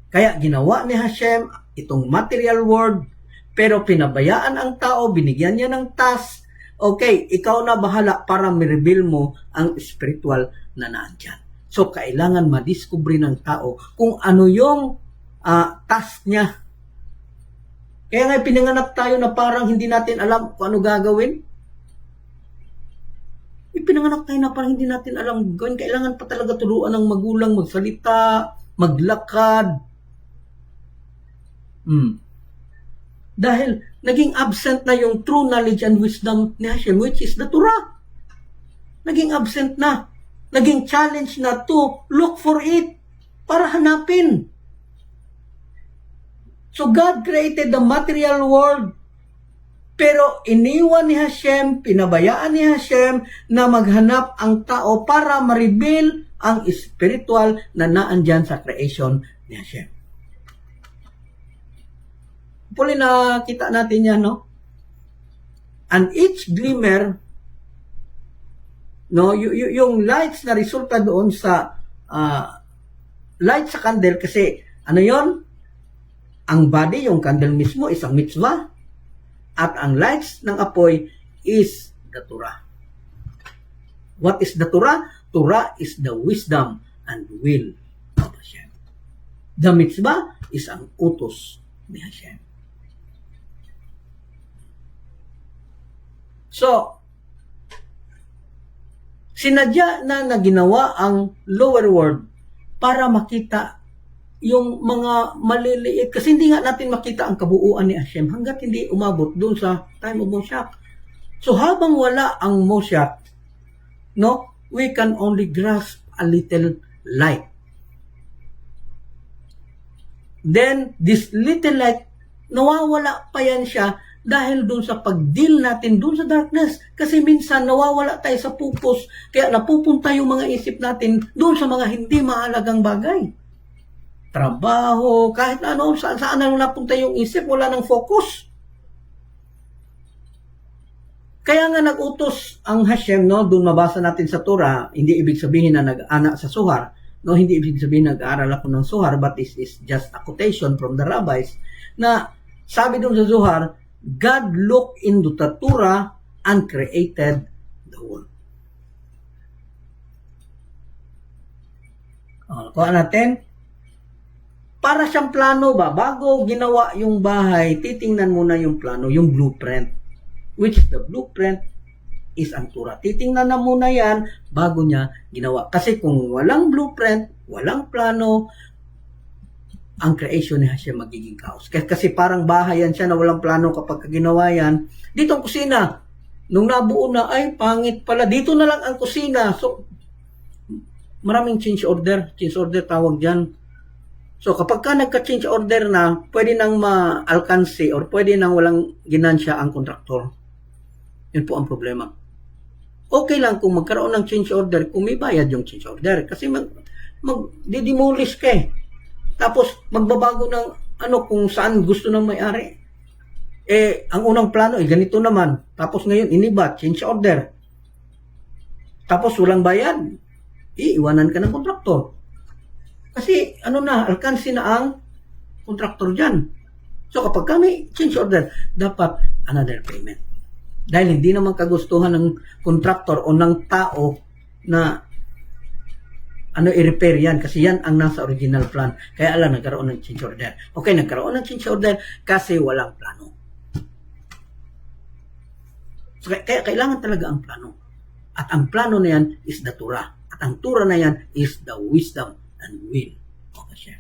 Kaya ginawa ni Hashem itong material world, pero pinabayaan ang tao, binigyan niya ng task. Okay, ikaw na bahala para ma-reveal mo ang spiritual na nandyan. So, kailangan madiscover ng tao kung ano yung task niya. Kaya nga pinanganak tayo na parang hindi natin alam kung ano gagawin. Ipinanganak tayo na parang hindi natin alam gawin. Kailangan pa talaga turuan ng magulang magsalita, maglakad. Dahil naging absent na yung true knowledge and wisdom ni Hashem, which is the Torah. Naging absent na. Naging challenge na to look for it para hanapin. So God created the material world, pero iniwan ni Hashem, pinabayaan ni Hashem na maghanap ang tao para ma-reveal ang spiritual na naandyan sa creation ni Hashem. Puli na kita natin yan, no? And each glimmer, no, yung lights na resulta doon sa light sa candle, kasi ano yon? Ang body, yung candle mismo, is ang mitzvah. At ang lights ng apoy is the Torah. What is the Torah? Torah is the wisdom and will of Hashem. The mitzvah is ang utos ni Hashem. So, sinadya na ginawa ang lower world para makita yung mga maliliit. Kasi hindi nga natin makita ang kabuuan ni Hashem hanggat hindi umabot doon sa time of Moshiach. So, habang wala ang Moshiach, no, we can only grasp a little light. Then, this little light, nawawala pa yan siya dahil doon sa pag-deal natin doon sa darkness. Kasi minsan nawawala tayo sa focus, kaya napupunta yung mga isip natin doon sa mga hindi mahalagang bagay. Trabaho, kahit ano, saan na napunta yung isip, wala nang focus. Kaya nga nag-utos ang Hashem, no, doon mabasa natin sa Torah, hindi ibig sabihin na nag-ana sa suhar, no, hindi ibig sabihin nag-aaral ako ng suhar, but this is just a quotation from the rabbis, na sabi doon sa Zohar, God looked into the Torah and created the world. Kuha natin. para siyang plano ba? Bago ginawa yung bahay, titingnan muna yung plano, yung blueprint. Which the blueprint is ang tura. Titingnan na muna yan bago niya ginawa. Kasi kung walang blueprint, walang plano, ang creation ni Hashem magiging chaos. Kasi parang bahay yan siya na walang plano kapag ginawa yan. Dito ang kusina, nung nabuo na, ay pangit pala. Dito na lang ang kusina. So, maraming change order. Change order tawag dyan. So, kapag ka nagka-change order na, pwede nang ma-alkansi or pwede nang walang ginansya ang kontraktor. Yun po ang problema. Okay lang kung magkaroon ng change order kung may bayad yung change order. Kasi mag-demolish ka eh. Tapos, magbabago ng kung saan gusto ng may-ari. Ang unang plano, ganito naman. Tapos ngayon, iniba, change order. Tapos, walang bayad. Iiwanan ka ng kontraktor. Kasi, alkansi na ang kontraktor dyan. So, kapag kami change order, dapat another payment. Dahil hindi naman kagustuhan ng kontraktor o ng tao na i-repair yan. Kasi yan ang nasa original plan. Kaya alam, nagkaroon ng change order. Okay, nagkaroon ng change order kasi walang plano. So, kaya kailangan talaga ang plano. At ang plano na yan is the Torah. At ang Torah na yan is the wisdom and will of Hashem.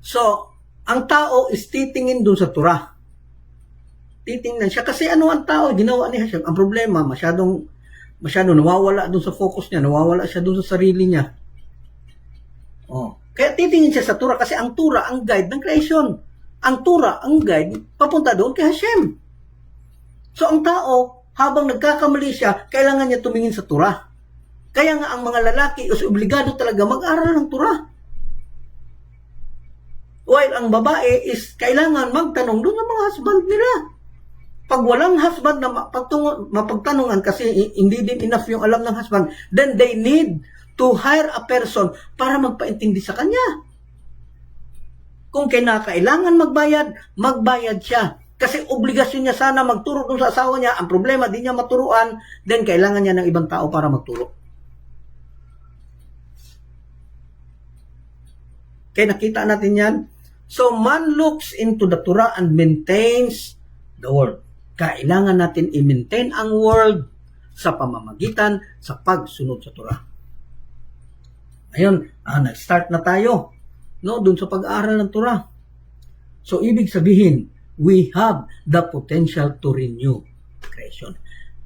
So, ang tao is titingin dun sa Torah. Titingnan siya. Kasi ang tao, ginawa ni Hashem. Ang problema, masyadong nawawala dun sa focus niya. Nawawala siya dun sa sarili niya. Kaya titingin siya sa Torah. Kasi ang Torah, ang guide ng creation. Ang Torah, ang guide, papunta doon kay Hashem. So, ang tao, habang nagkakamali siya, kailangan niya tumingin sa Torah. Kaya nga ang mga lalaki is obligado talaga mag-aral ng Torah. While ang babae is kailangan magtanong doon ng mga husband nila. Pag walang husband na mapagtanungan kasi hindi din enough yung alam ng husband, then they need to hire a person para magpaintindi sa kanya. Kung kailangan magbayad siya. Kasi obligasyon niya sana magturo dun sa asawa niya. Ang problema, di niya maturuan, then kailangan niya ng ibang tao para magturo. Kaya nakita natin yan. So, man looks into the Torah and maintains the word. Kailangan natin i-maintain ang word sa pamamagitan sa pagsunod sa Torah. Ayun, nag-start na tayo dun sa pag-aaral ng Torah. So, ibig sabihin, we have the potential to renew creation.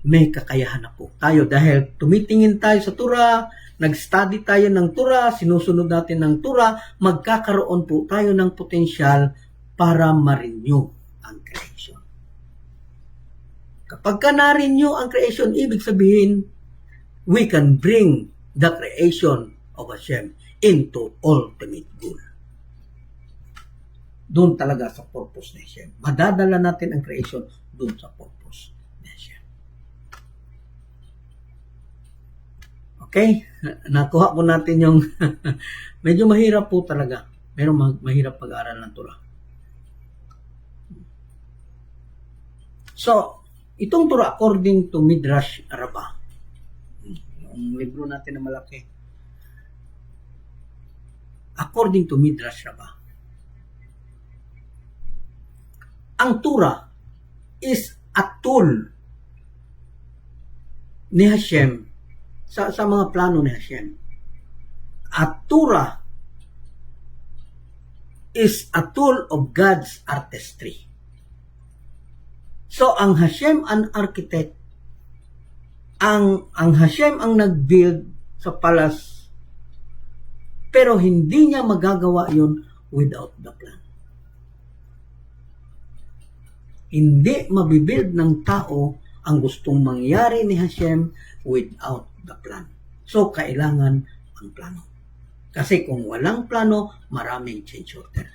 May kakayahan na po tayo dahil tumitingin tayo sa Torah, nag-study tayo ng Torah, sinusunod natin ng Torah, magkakaroon po tayo ng potential para ma-renew ang creation. Kapag ka na-renew ang creation, ibig sabihin, we can bring the creation of Hashem into ultimate good. Doon talaga sa purpose ni Hashem. Madadala natin ang creation doon sa purpose ni Hashem. Okay? Nakuha po natin yung medyo mahirap po talaga. Merong mahirap pag-aaral ng Torah. So, itong Torah according to Midrash Rabbah. Yung libro natin na malaki. According to Midrash Rabbah. Ang Torah is a tool ni Hashem sa mga plano ni Hashem. At Torah is a tool of God's artistry. So, ang Hashem ang architect, ang Hashem ang nag-build sa palace, pero hindi niya magagawa yun without the plan. Hindi mabibuild ng tao ang gustong mangyari ni Hashem without the plan. So, kailangan ang plano. Kasi kung walang plano, maraming change order.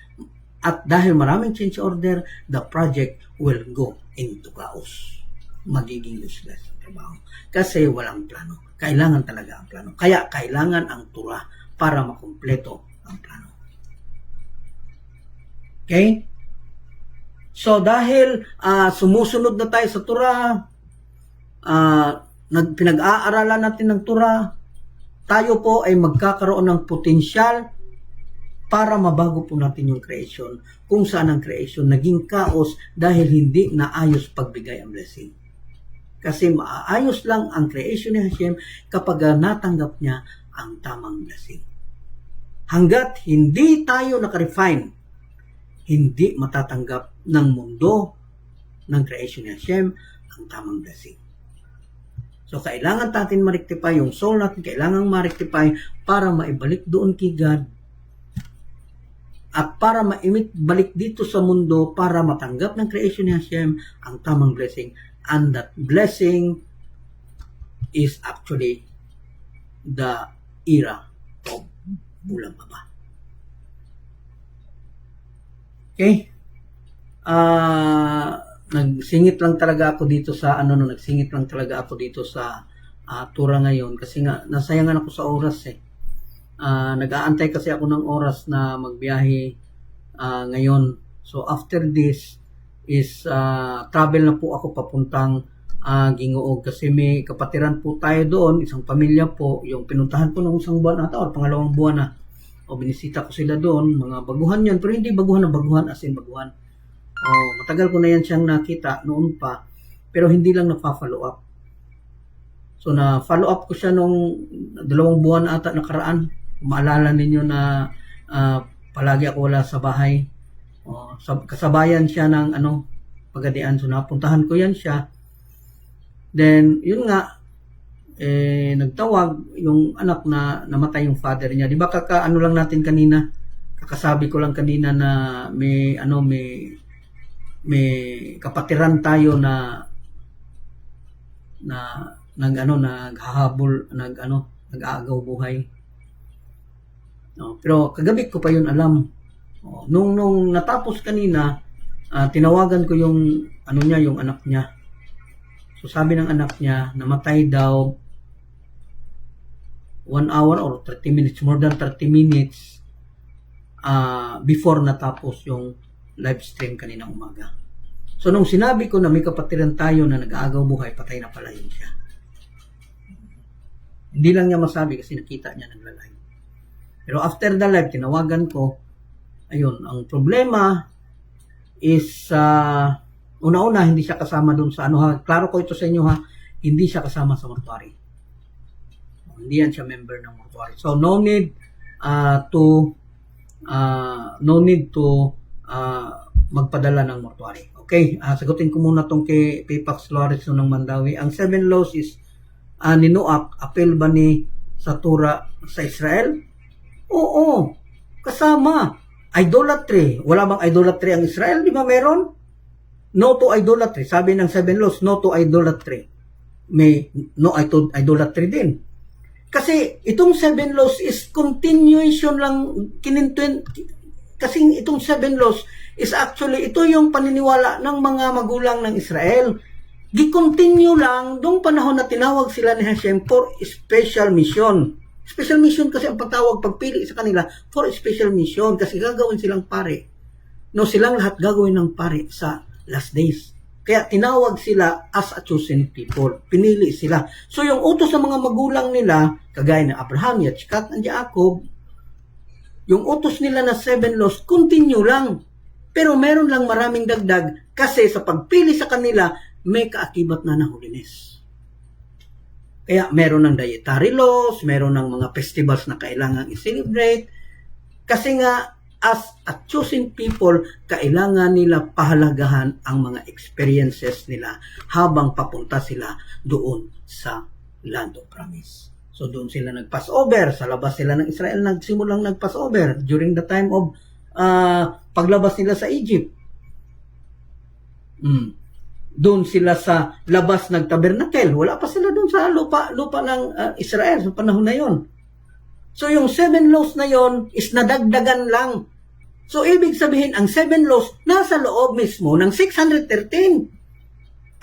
At dahil maraming change order, the project will go into chaos. Magiging useless ang trabaho. Kasi walang plano. Kailangan talaga ang plano. Kaya kailangan ang Torah para makumpleto ang plano. Okay? So, dahil sumusunod na tayo sa Torah, pinag-aaralan natin ng Torah, tayo po ay magkakaroon ng potensyal para mabago po natin yung creation, kung saan ang creation naging chaos dahil hindi naayos pagbigay ang blessing. Kasi maayos lang ang creation ni Hashem kapag natanggap niya ang tamang blessing. Hanggat hindi tayo nakarefine, hindi matatanggap ng mundo, ng creation ni Hashem, ang tamang blessing. So, kailangan natin ma-rectify yung soul natin, kailangan ma-rectify para maibalik doon kay God at para maimit balik dito sa mundo para matanggap ng creation ni Hashem ang tamang blessing. And that blessing is actually the era of Bulang Baba. Okay? Nagsingit lang talaga ako dito sa nagsingit lang talaga ako dito sa tura ngayon kasi nga nasayangan ako sa oras nag-aantay kasi ako ng oras na magbiyahe ngayon. So after this is travel na po ako papuntang Gingoog kasi may kapatiran po tayo doon, isang pamilya po, yung pinuntahan ko ng isang buwan ata o pangalawang buwan na. O binisita ko sila doon, mga baguhan yan, pero hindi baguhan na baguhan as in baguhan. Matagal ko na yan siyang nakita noon pa, pero hindi lang na-follow up. So na-follow up ko siya nung 2 buwan ata nakaraan. Maalala ninyo na palagi ako wala sa bahay. Kasabayan siya ng Pagadian. So napuntahan ko yan siya. Then, yun nga, nagtawag yung anak na namatay yung father niya. Di ba lang natin kanina? Kakasabi ko lang kanina na may kapatiran tayo na naghahabol, nag-aagaw buhay. Pero kagabi ko pa yun alam. Nung natapos kanina, tinawagan ko yung yung anak niya. So sabi ng anak niya, namatay daw 1 hour or 30 minutes, more than 30 minutes before natapos yung live stream kaninang umaga. So nung sinabi ko na may kapatiran tayo na nag-aagaw buhay, patay na pala yun siya. Hindi lang niya masabi kasi nakita niya nagla-live. Pero after the live, tinawagan ko, ayun, ang problema is una-una, hindi siya kasama dun sa klaro ko ito sa inyo hindi siya kasama sa mortuary. Hindi yan siya member ng mortuary. So, no need to magpadala ng mortuary. Okay, sagutin ko muna tong kay Pipax Flores ng Mandawi. Ang 7 laws is ni Noach, apel ba ni sa Tura sa Israel? Oo, kasama. Idolatry. Wala bang idolatry ang Israel? Di ba meron? No to idolatry. Sabi ng 7 laws, no to idolatry. May no idolatry din. Kasi itong 7 laws is continuation lang kasi itong 7 laws is actually ito yung paniniwala ng mga magulang ng Israel. Gi-continue lang nung panahon na tinawag sila ni Hashem for special mission. Special mission kasi ang pagpili sa kanila for special mission kasi gagawin silang pare. No, silang lahat gagawin ng pare sa last days. Kaya tinawag sila as a chosen people. Pinili sila. So yung utos ng mga magulang nila, kagaya ng Abraham, Yitzchak, and Jacob, yung utos nila na 7 laws, continue lang. Pero meron lang maraming dagdag kasi sa pagpili sa kanila, may kaakibat na holiness. Kaya meron ng dietary laws, meron ng mga festivals na kailangan i-celebrate. Kasi nga, as a chosen people, kailangan nila pahalagahan ang mga experiences nila habang papunta sila doon sa Land of Promise. So doon sila nag-Passover, sa labas sila ng Israel nagsimulang nag-Passover during the time of paglabas nila sa Egypt. Doon sila sa labas nag-tabernacle. Wala pa sila doon sa lupa ng Israel sa panahon na yon. So yung 7 laws na yon is nadagdagan lang. So ibig sabihin ang 7 laws nasa loob mismo ng 613.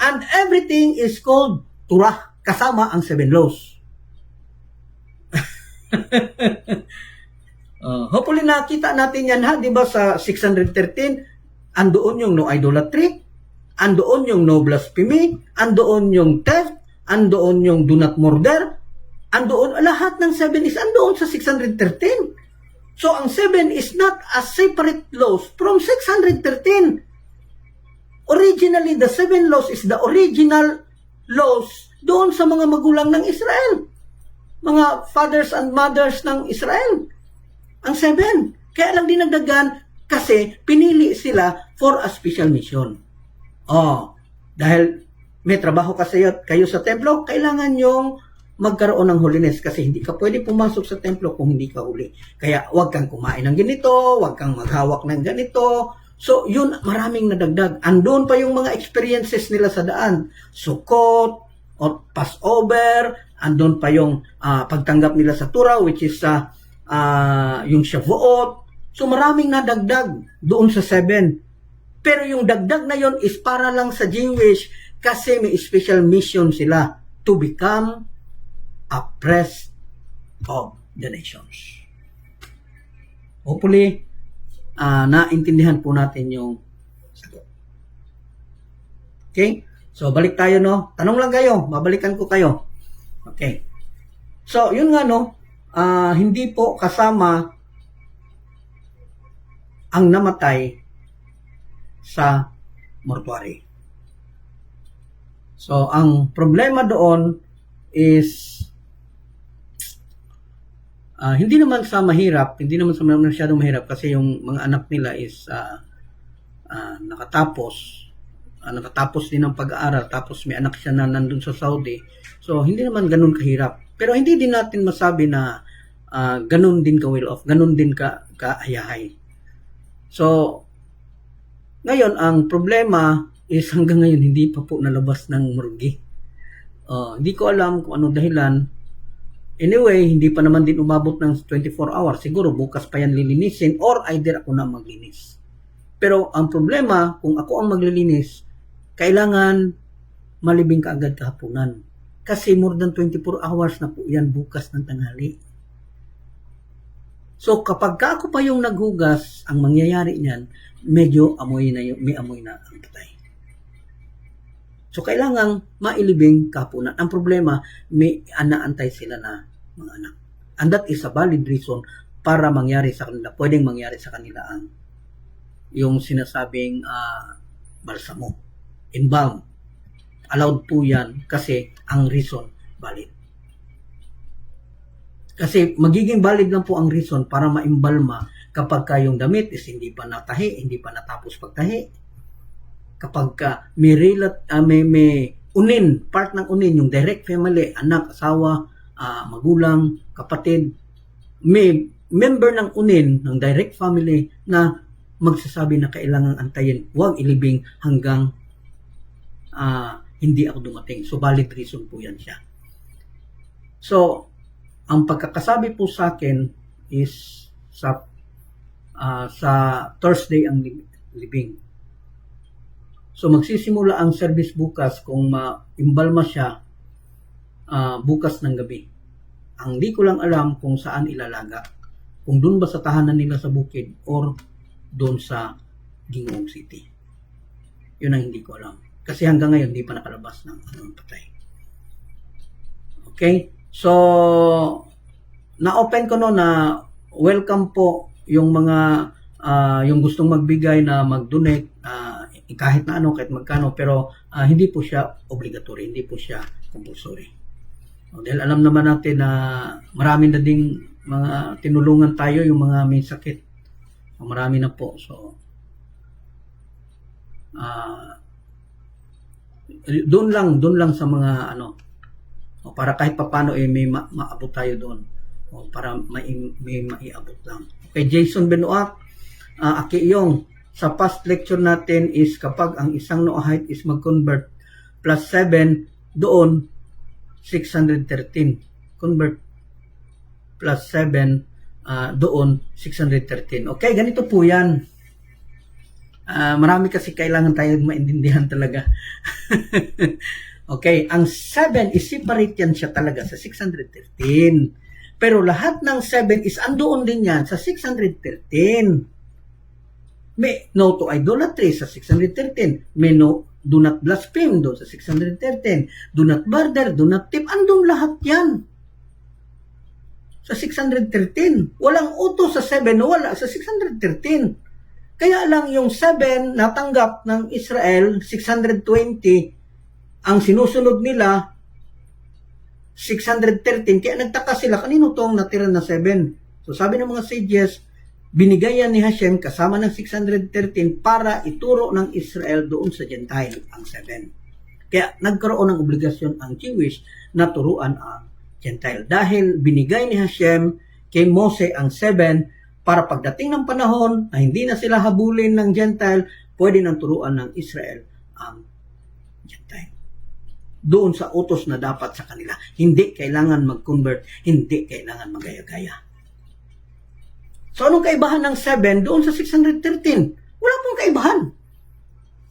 And everything is called Torah kasama ang 7 laws. Hopefully nakita natin yan di ba sa 613 andoon yung no idolatry, andoon yung no blasphemy, andoon yung theft, andoon yung do not murder, andoon lahat ng 7 is andoon sa 613. So, ang 7 is not a separate laws from 613. Originally, the 7 laws is the original laws doon sa mga magulang ng Israel. Mga fathers and mothers ng Israel. Ang 7. Kaya lang dinagdagan kasi pinili sila for a special mission. Dahil may trabaho kasi kayo sa templo, kailangan yung magkaroon ng holiness kasi hindi ka pwede pumasok sa templo kung hindi ka huli. Kaya huwag kang kumain ng ganito, huwag kang maghawak ng ganito. So, yun, maraming nadagdag. Andun pa yung mga experiences nila sa daan. Sukkot, or Passover, andun pa yung pagtanggap nila sa Torah, which is yung Shavuot. So, maraming nadagdag doon sa 7. Pero yung dagdag na yon is para lang sa Jewish kasi may special mission sila to become a priest of the nations. Hopefully, naintindihan po natin yung sagot. Okay? So, balik tayo, no? Tanong lang kayo. Babalikan ko kayo. Okay. So, yun nga, no? Hindi po kasama ang namatay sa mortuary. So, ang problema doon is hindi naman sa mahirap, hindi naman sa masyadong mahirap kasi yung mga anak nila is nakatapos din ng pag-aaral, tapos may anak siya na nandun sa Saudi. So, hindi naman ganun kahirap. Pero hindi din natin masabi na ganun din ka-well off, ganun din ka-ayahay. So, ngayon, ang problema is hanggang ngayon hindi pa po nalabas ng morgue. Hindi ko alam kung anong dahilan. Anyway, hindi pa naman din umabot ng 24 hours. Siguro bukas pa yan lilinisin or either ako na maglinis. Pero ang problema, kung ako ang maglilinis, kailangan malibing ka agad kahaponan. Kasi more than 24 hours na po yan bukas ng tanghali. So kapag ako pa yung naghugas, ang mangyayari niyan, medyo may amoy na ang patay. So, kailangang mailibing kahaponan. Ang problema, may anaantay sila na mga anak. And that is a valid reason para mangyari sa kanila, pwedeng mangyari sa kanila ang yung sinasabing balsamo, embalm. Allowed po yan kasi ang reason valid. Kasi magiging valid lang po ang reason para maimbalma kapag yung damit is hindi pa natahi, hindi pa natapos pagtahi. Kapag may unin, part ng unin, yung direct family, anak, asawa, magulang, kapatid, may member ng unin, ng direct family na magsasabi na kailangang antayin, huwag ilibing hanggang hindi ako dumating. So, valid reason po yan siya. So, ang pagkakasabi po sa akin is sa Thursday ang libing. So, magsisimula ang service bukas kung maimbalma siya bukas ng gabi. Ang di ko lang alam kung saan ilalaga. Kung doon ba sa tahanan nila sa bukid or doon sa Gingong City. Yun ang hindi ko alam. Kasi hanggang ngayon, di pa nakalabas ng patay. Okay? So, na-open ko no na welcome po yung mga yung gustong magbigay na mag-donate kahit na ano, kahit magkano, pero hindi po siya obligatory, hindi po siya compulsory. Dahil alam naman natin na marami na ding mga tinulungan tayo, yung mga may sakit. Marami na po. So, doon lang sa mga ano, para kahit papano may maabot tayo doon. Para may maiabot lang. Okay, Jason Benoit, Aki Iyong, sa past lecture natin is kapag ang isang Noahide is mag-convert plus 7, doon 613. Convert plus 7, doon 613. Okay, ganito po yan. Marami kasi kailangan tayo maintindihan talaga. Okay, ang 7 is separate yan siya talaga sa 613. Pero lahat ng 7 is andoon din yan sa 613. May no to idolatry sa 613. May no, do not blaspheme doon sa 613. Do not murder, do not tip. Andun lahat yan. sa 613. Walang utos sa 7 na wala sa 613. Kaya lang yung 7 natanggap ng Israel, 620, ang sinusunod nila, 613. Kaya nagtaka sila, kanino tong natira na 7? So sabi ng mga sages, binigayan ni Hashem kasama ng 613 para ituro ng Israel doon sa Gentile ang 7. Kaya nagkaroon ng obligasyon ang Jewish na turuan ang Gentile. Dahil binigay ni Hashem kay Mose ang 7 para pagdating ng panahon na hindi na sila habulin ng Gentile, pwede nang turuan ng Israel ang Gentile. Doon sa utos na dapat sa kanila. Hindi kailangan mag-convert, hindi kailangan magaya-gaya. So anong kaibahan ng 7 doon sa 613? Wala pong kaibahan.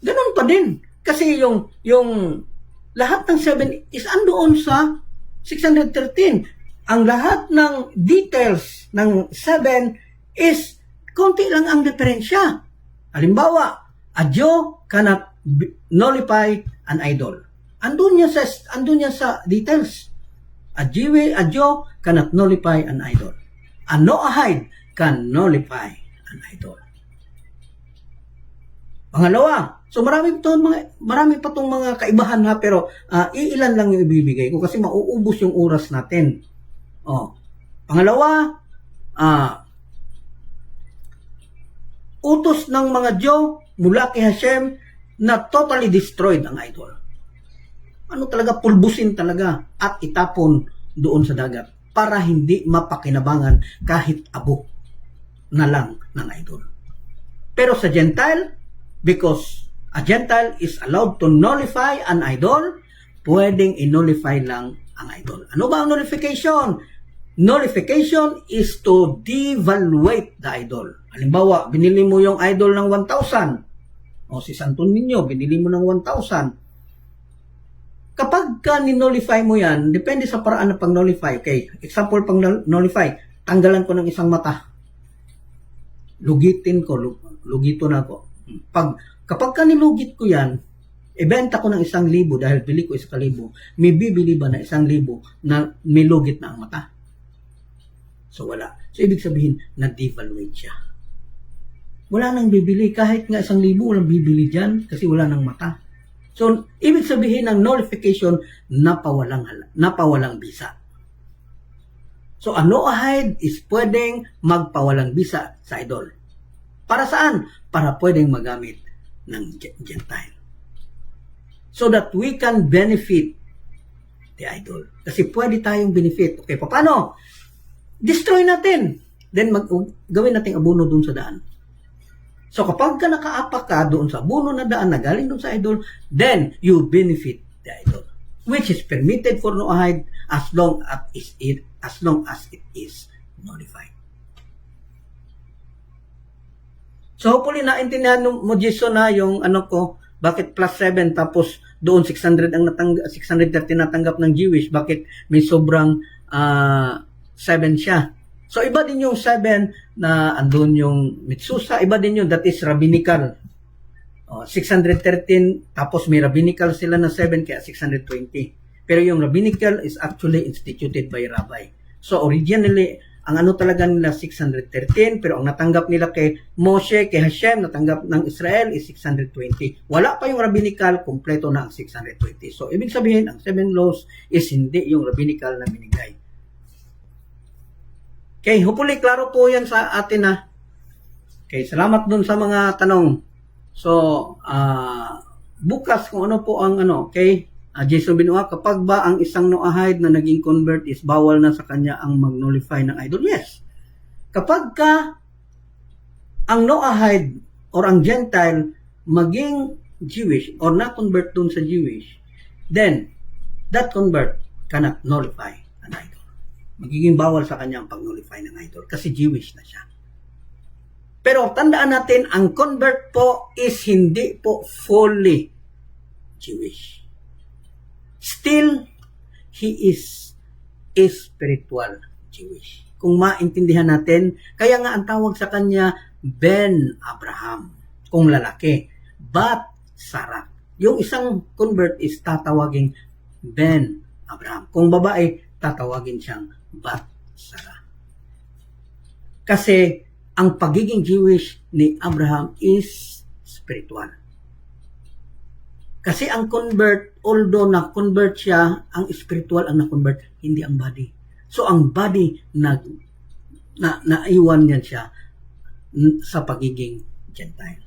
Ganon pa din. Kasi yung lahat ng 7 is andoon sa 613. Ang lahat ng details ng 7 is konti lang ang diferensya. Halimbawa, a Jew cannot nullify an idol. Andun niya sa details. A Jew cannot nullify an idol. A Noahide can nullify an idol. Pangalawa, so marami pa tong mga kaibahan ha, pero iilan lang yung ibibigay ko kasi mauubos yung oras natin. Pangalawa, utos ng mga Diyo mula kay Hashem na totally destroyed ang idol. Ano talaga, pulbusin talaga at itapon doon sa dagat para hindi mapakinabangan kahit abo na lang ng idol. Pero sa Gentile, because a Gentile is allowed to nullify an idol, pwedeng i-nullify lang ang idol. Ano ba ang nullification? Nullification is to devaluate the idol. Halimbawa, binili mo yung idol ng 1,000. O si Santon Niño, binili mo ng 1,000. Kapag ka ni-nullify mo yan, depende sa paraan ng pag-nullify. Okay, example pag-nullify, tanggalan ko ng isang mata. Lugitin ko, lugito na ako. Kapag ka nilugit ko yan, ibenta ko ng 1,000 dahil bili ko 1,000, may bibili ba na 1,000 na may lugit na ang mata? So wala. So ibig sabihin, na-devaluate siya. Wala nang bibili. Kahit nga 1,000, walang bibili dyan kasi wala nang mata. So, ibig sabihin ng nullification, napawalang bisa. So, a Noahide is pwedeng magpawalang bisa sa idol. Para saan? Para pwedeng magamit ng Gentile. So that we can benefit the idol. Kasi pwede tayong benefit. Okay, paano? Destroy natin. Then, gawin natin abono dun sa daan. So kapag ka nakaapak ka doon sa buno na daan na galing doon sa idol, then you benefit the idol, which is permitted for Noahide as long as it is nullified. So hopefully naintindihan mo, Jason, na yung bakit plus 7 tapos doon 600 ang 630 natanggap ng Jewish, bakit may sobrang 7 siya. So, iba din yung 7 na andun yung Mitsusa. Iba din yun, that is rabbinical. 613, tapos may rabbinical sila na 7, kaya 620. Pero yung rabbinical is actually instituted by rabbi. So, originally, ang talaga nila 613, pero ang natanggap nila kay Moshe, kay Hashem, natanggap ng Israel is 620. Wala pa yung rabbinical, kompleto na ang 620. So, ibig sabihin, ang 7 laws is hindi yung rabbinical na binigay. Okay, hopefully klaro po yan sa atin na. Okay, salamat dun sa mga tanong. So, bukas kung ano po ang okay, Jason Binua, kapag ba ang isang Noahide na naging convert is bawal na sa kanya ang mag-nullify ng idol? Yes. Kapag ka ang Noahide or ang Gentile maging Jewish or na-convert dun sa Jewish, then that convert cannot nullify an idol. Magiging bawal sa kanya ang pag-nullify ng idol kasi Jewish na siya. Pero tandaan natin, ang convert po is hindi po fully Jewish. Still, he is spiritual Jewish. Kung maintindihan natin, kaya nga ang tawag sa kanya, Ben Abraham, kung lalaki. Bat Sarah. Yung isang convert is tatawaging Ben Abraham. Kung babae, tatawagin siyang Bat Sarah. Kasi ang pagiging Jewish ni Abraham is spiritual. Kasi ang convert, although na-convert siya, ang spiritual ang na-convert, hindi ang body. So ang body, naiwan yan siya sa pagiging Gentile.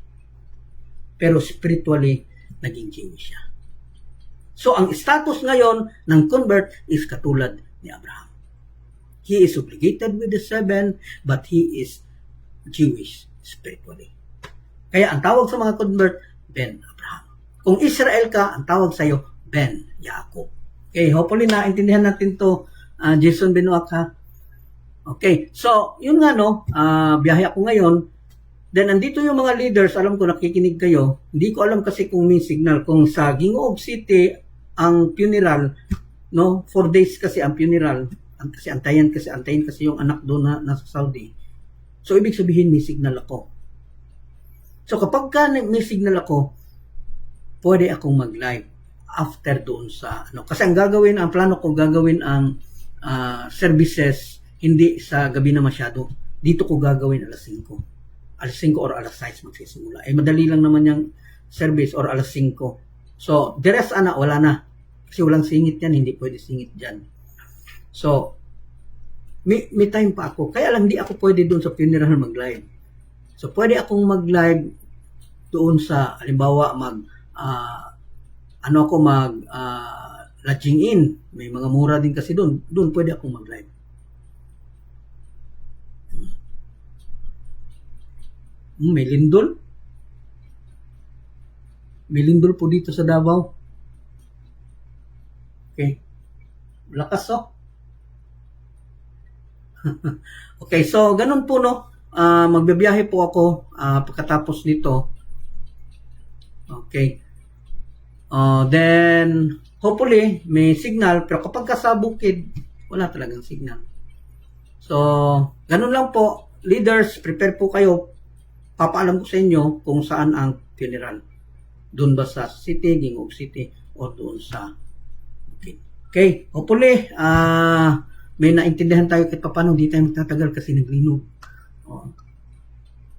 Pero spiritually, naging Jewish siya. So ang status ngayon ng convert is katulad ni Abraham. He is obligated with the 7, but he is Jewish spiritually. Kaya ang tawag sa mga convert, Ben Abraham. Kung Israel ka, ang tawag sa iyo, Ben Jacob. Okay, hopefully naintindihan natin to, Jason Benoit ha. Okay, so yun nga no, biyahe ako ngayon. Then andito yung mga leaders, alam ko nakikinig kayo. Hindi ko alam kasi kung may signal. Kung sa Gingoog City, ang funeral, no, 4 days kasi ang funeral. Kasi antayin kasi yung anak doon na nasa Saudi. So ibig sabihin may signal ako. So kapag may signal ako, pwede akong mag-live after doon sa ano. Kasi ang plano ko gagawin ang services hindi sa gabi na masyado. Dito ko gagawin alas 5. Alas 5 or alas 6 magsisimula. Madali lang naman yung service or alas 5. So, the rest wala na. Kasi walang singit yan, hindi pwede singit dyan. So, may time pa ako. Kaya lang hindi ako pwede doon sa funeral mag-live. So, pwede akong mag-live doon sa, halimbawa, lodging in. May mga mura din kasi doon. Doon pwede akong mag-live. May lindol. May lindol po dito sa Davao. Okay. Lakas oh. Okay, so ganun po no. Magbibiyahe po ako pagkatapos nito. Okay. Then hopefully may signal, pero kapag sa bukid wala talagang signal. So ganun lang po. Leaders, prepare po kayo. Papaalam ko sa inyo kung saan ang funeral. Doon ba sa city, Gingoog City, o doon sa bukid. Okay, hopefully may naintindihan tayo kahit paano, hindi tayo magtatagal kasi naglinog.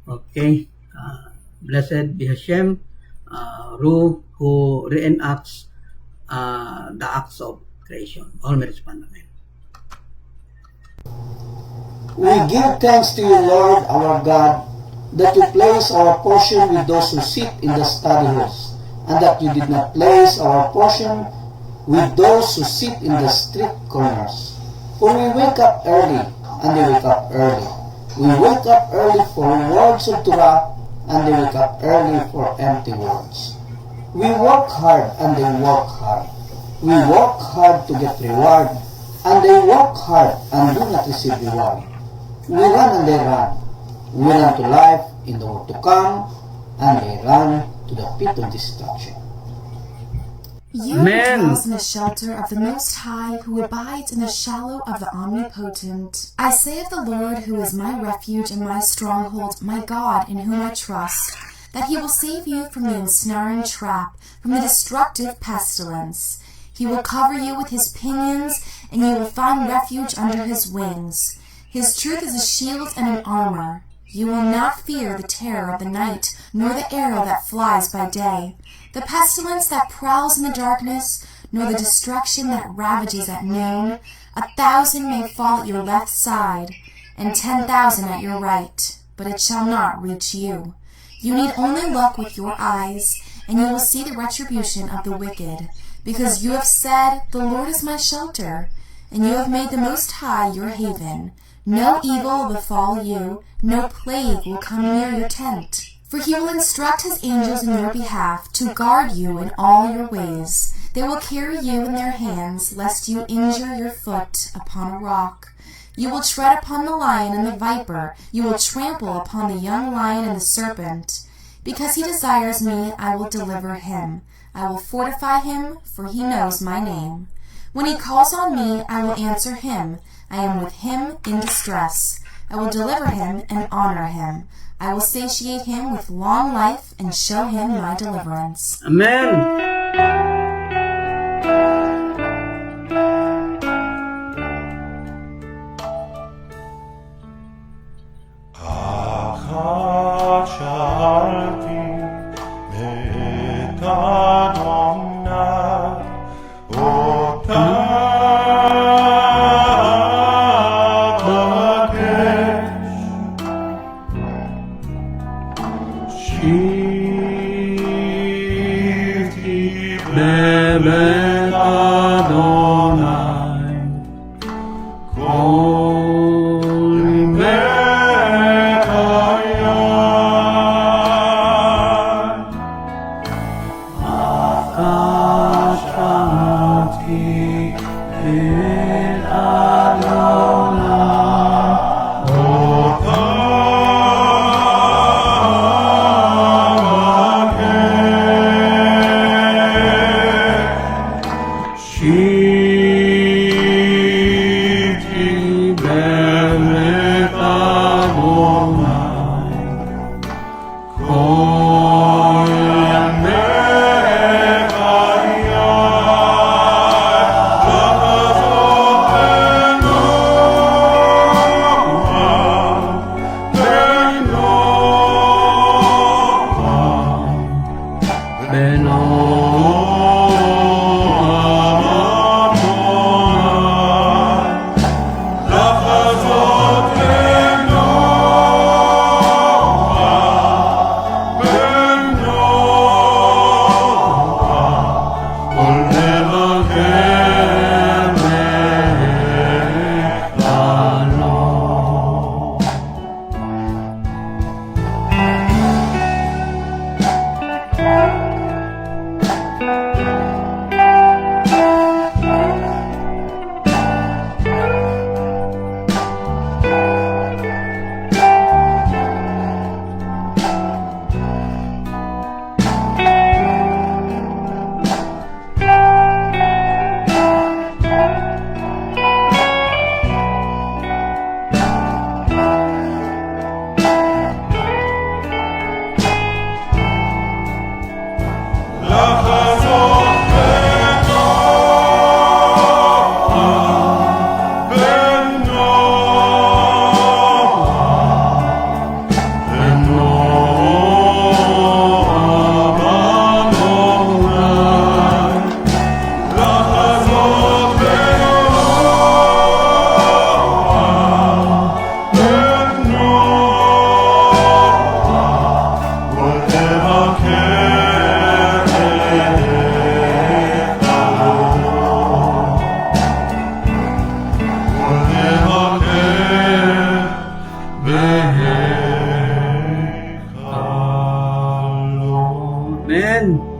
Okay. Blessed be Hashem, who reenacts the acts of creation. All may respond, amen. We give thanks to you, Lord, our God, that you place our portion with those who sit in the study halls, and that you did not place our portion with those who sit in the street corners. For we wake up early, and they wake up early. We wake up early for words of Torah, and they wake up early for empty words. We work hard, and they work hard. We work hard to get reward, and they work hard and do not receive reward. We run and they run. We run to life in the world to come, and they run to the pit of destruction. You who dwells in the shelter of the Most High, who abides in the shadow of the Omnipotent. I say of the Lord, who is my refuge and my stronghold, my God, in whom I trust, that he will save you from the ensnaring trap, from the destructive pestilence. He will cover you with his pinions, and you will find refuge under his wings. His truth is a shield and an armor. You will not fear the terror of the night, nor the arrow that flies by day, the pestilence that prowls in the darkness, nor the destruction that ravages at noon. 1,000 may fall at your left side, and 10,000 at your right, but it shall not reach you. You need only look with your eyes, and you will see the retribution of the wicked, because you have said, the Lord is my shelter, and you have made the Most High your haven. No evil will befall you, no plague will come near your tent. For he will instruct his angels in your behalf to guard you in all your ways. They will carry you in their hands, lest you injure your foot upon a rock. You will tread upon the lion and the viper. You will trample upon the young lion and the serpent. Because he desires me, I will deliver him. I will fortify him, for he knows my name. When he calls on me, I will answer him. I am with him in distress. I will deliver him and honor him. I will satiate him with long life and show him my deliverance. Amen. Adonai, Shivti Bebet Adonai, Kol Mekayai, Akashati Et Adonai, Shivti Bebet Adonai, Kol Amen.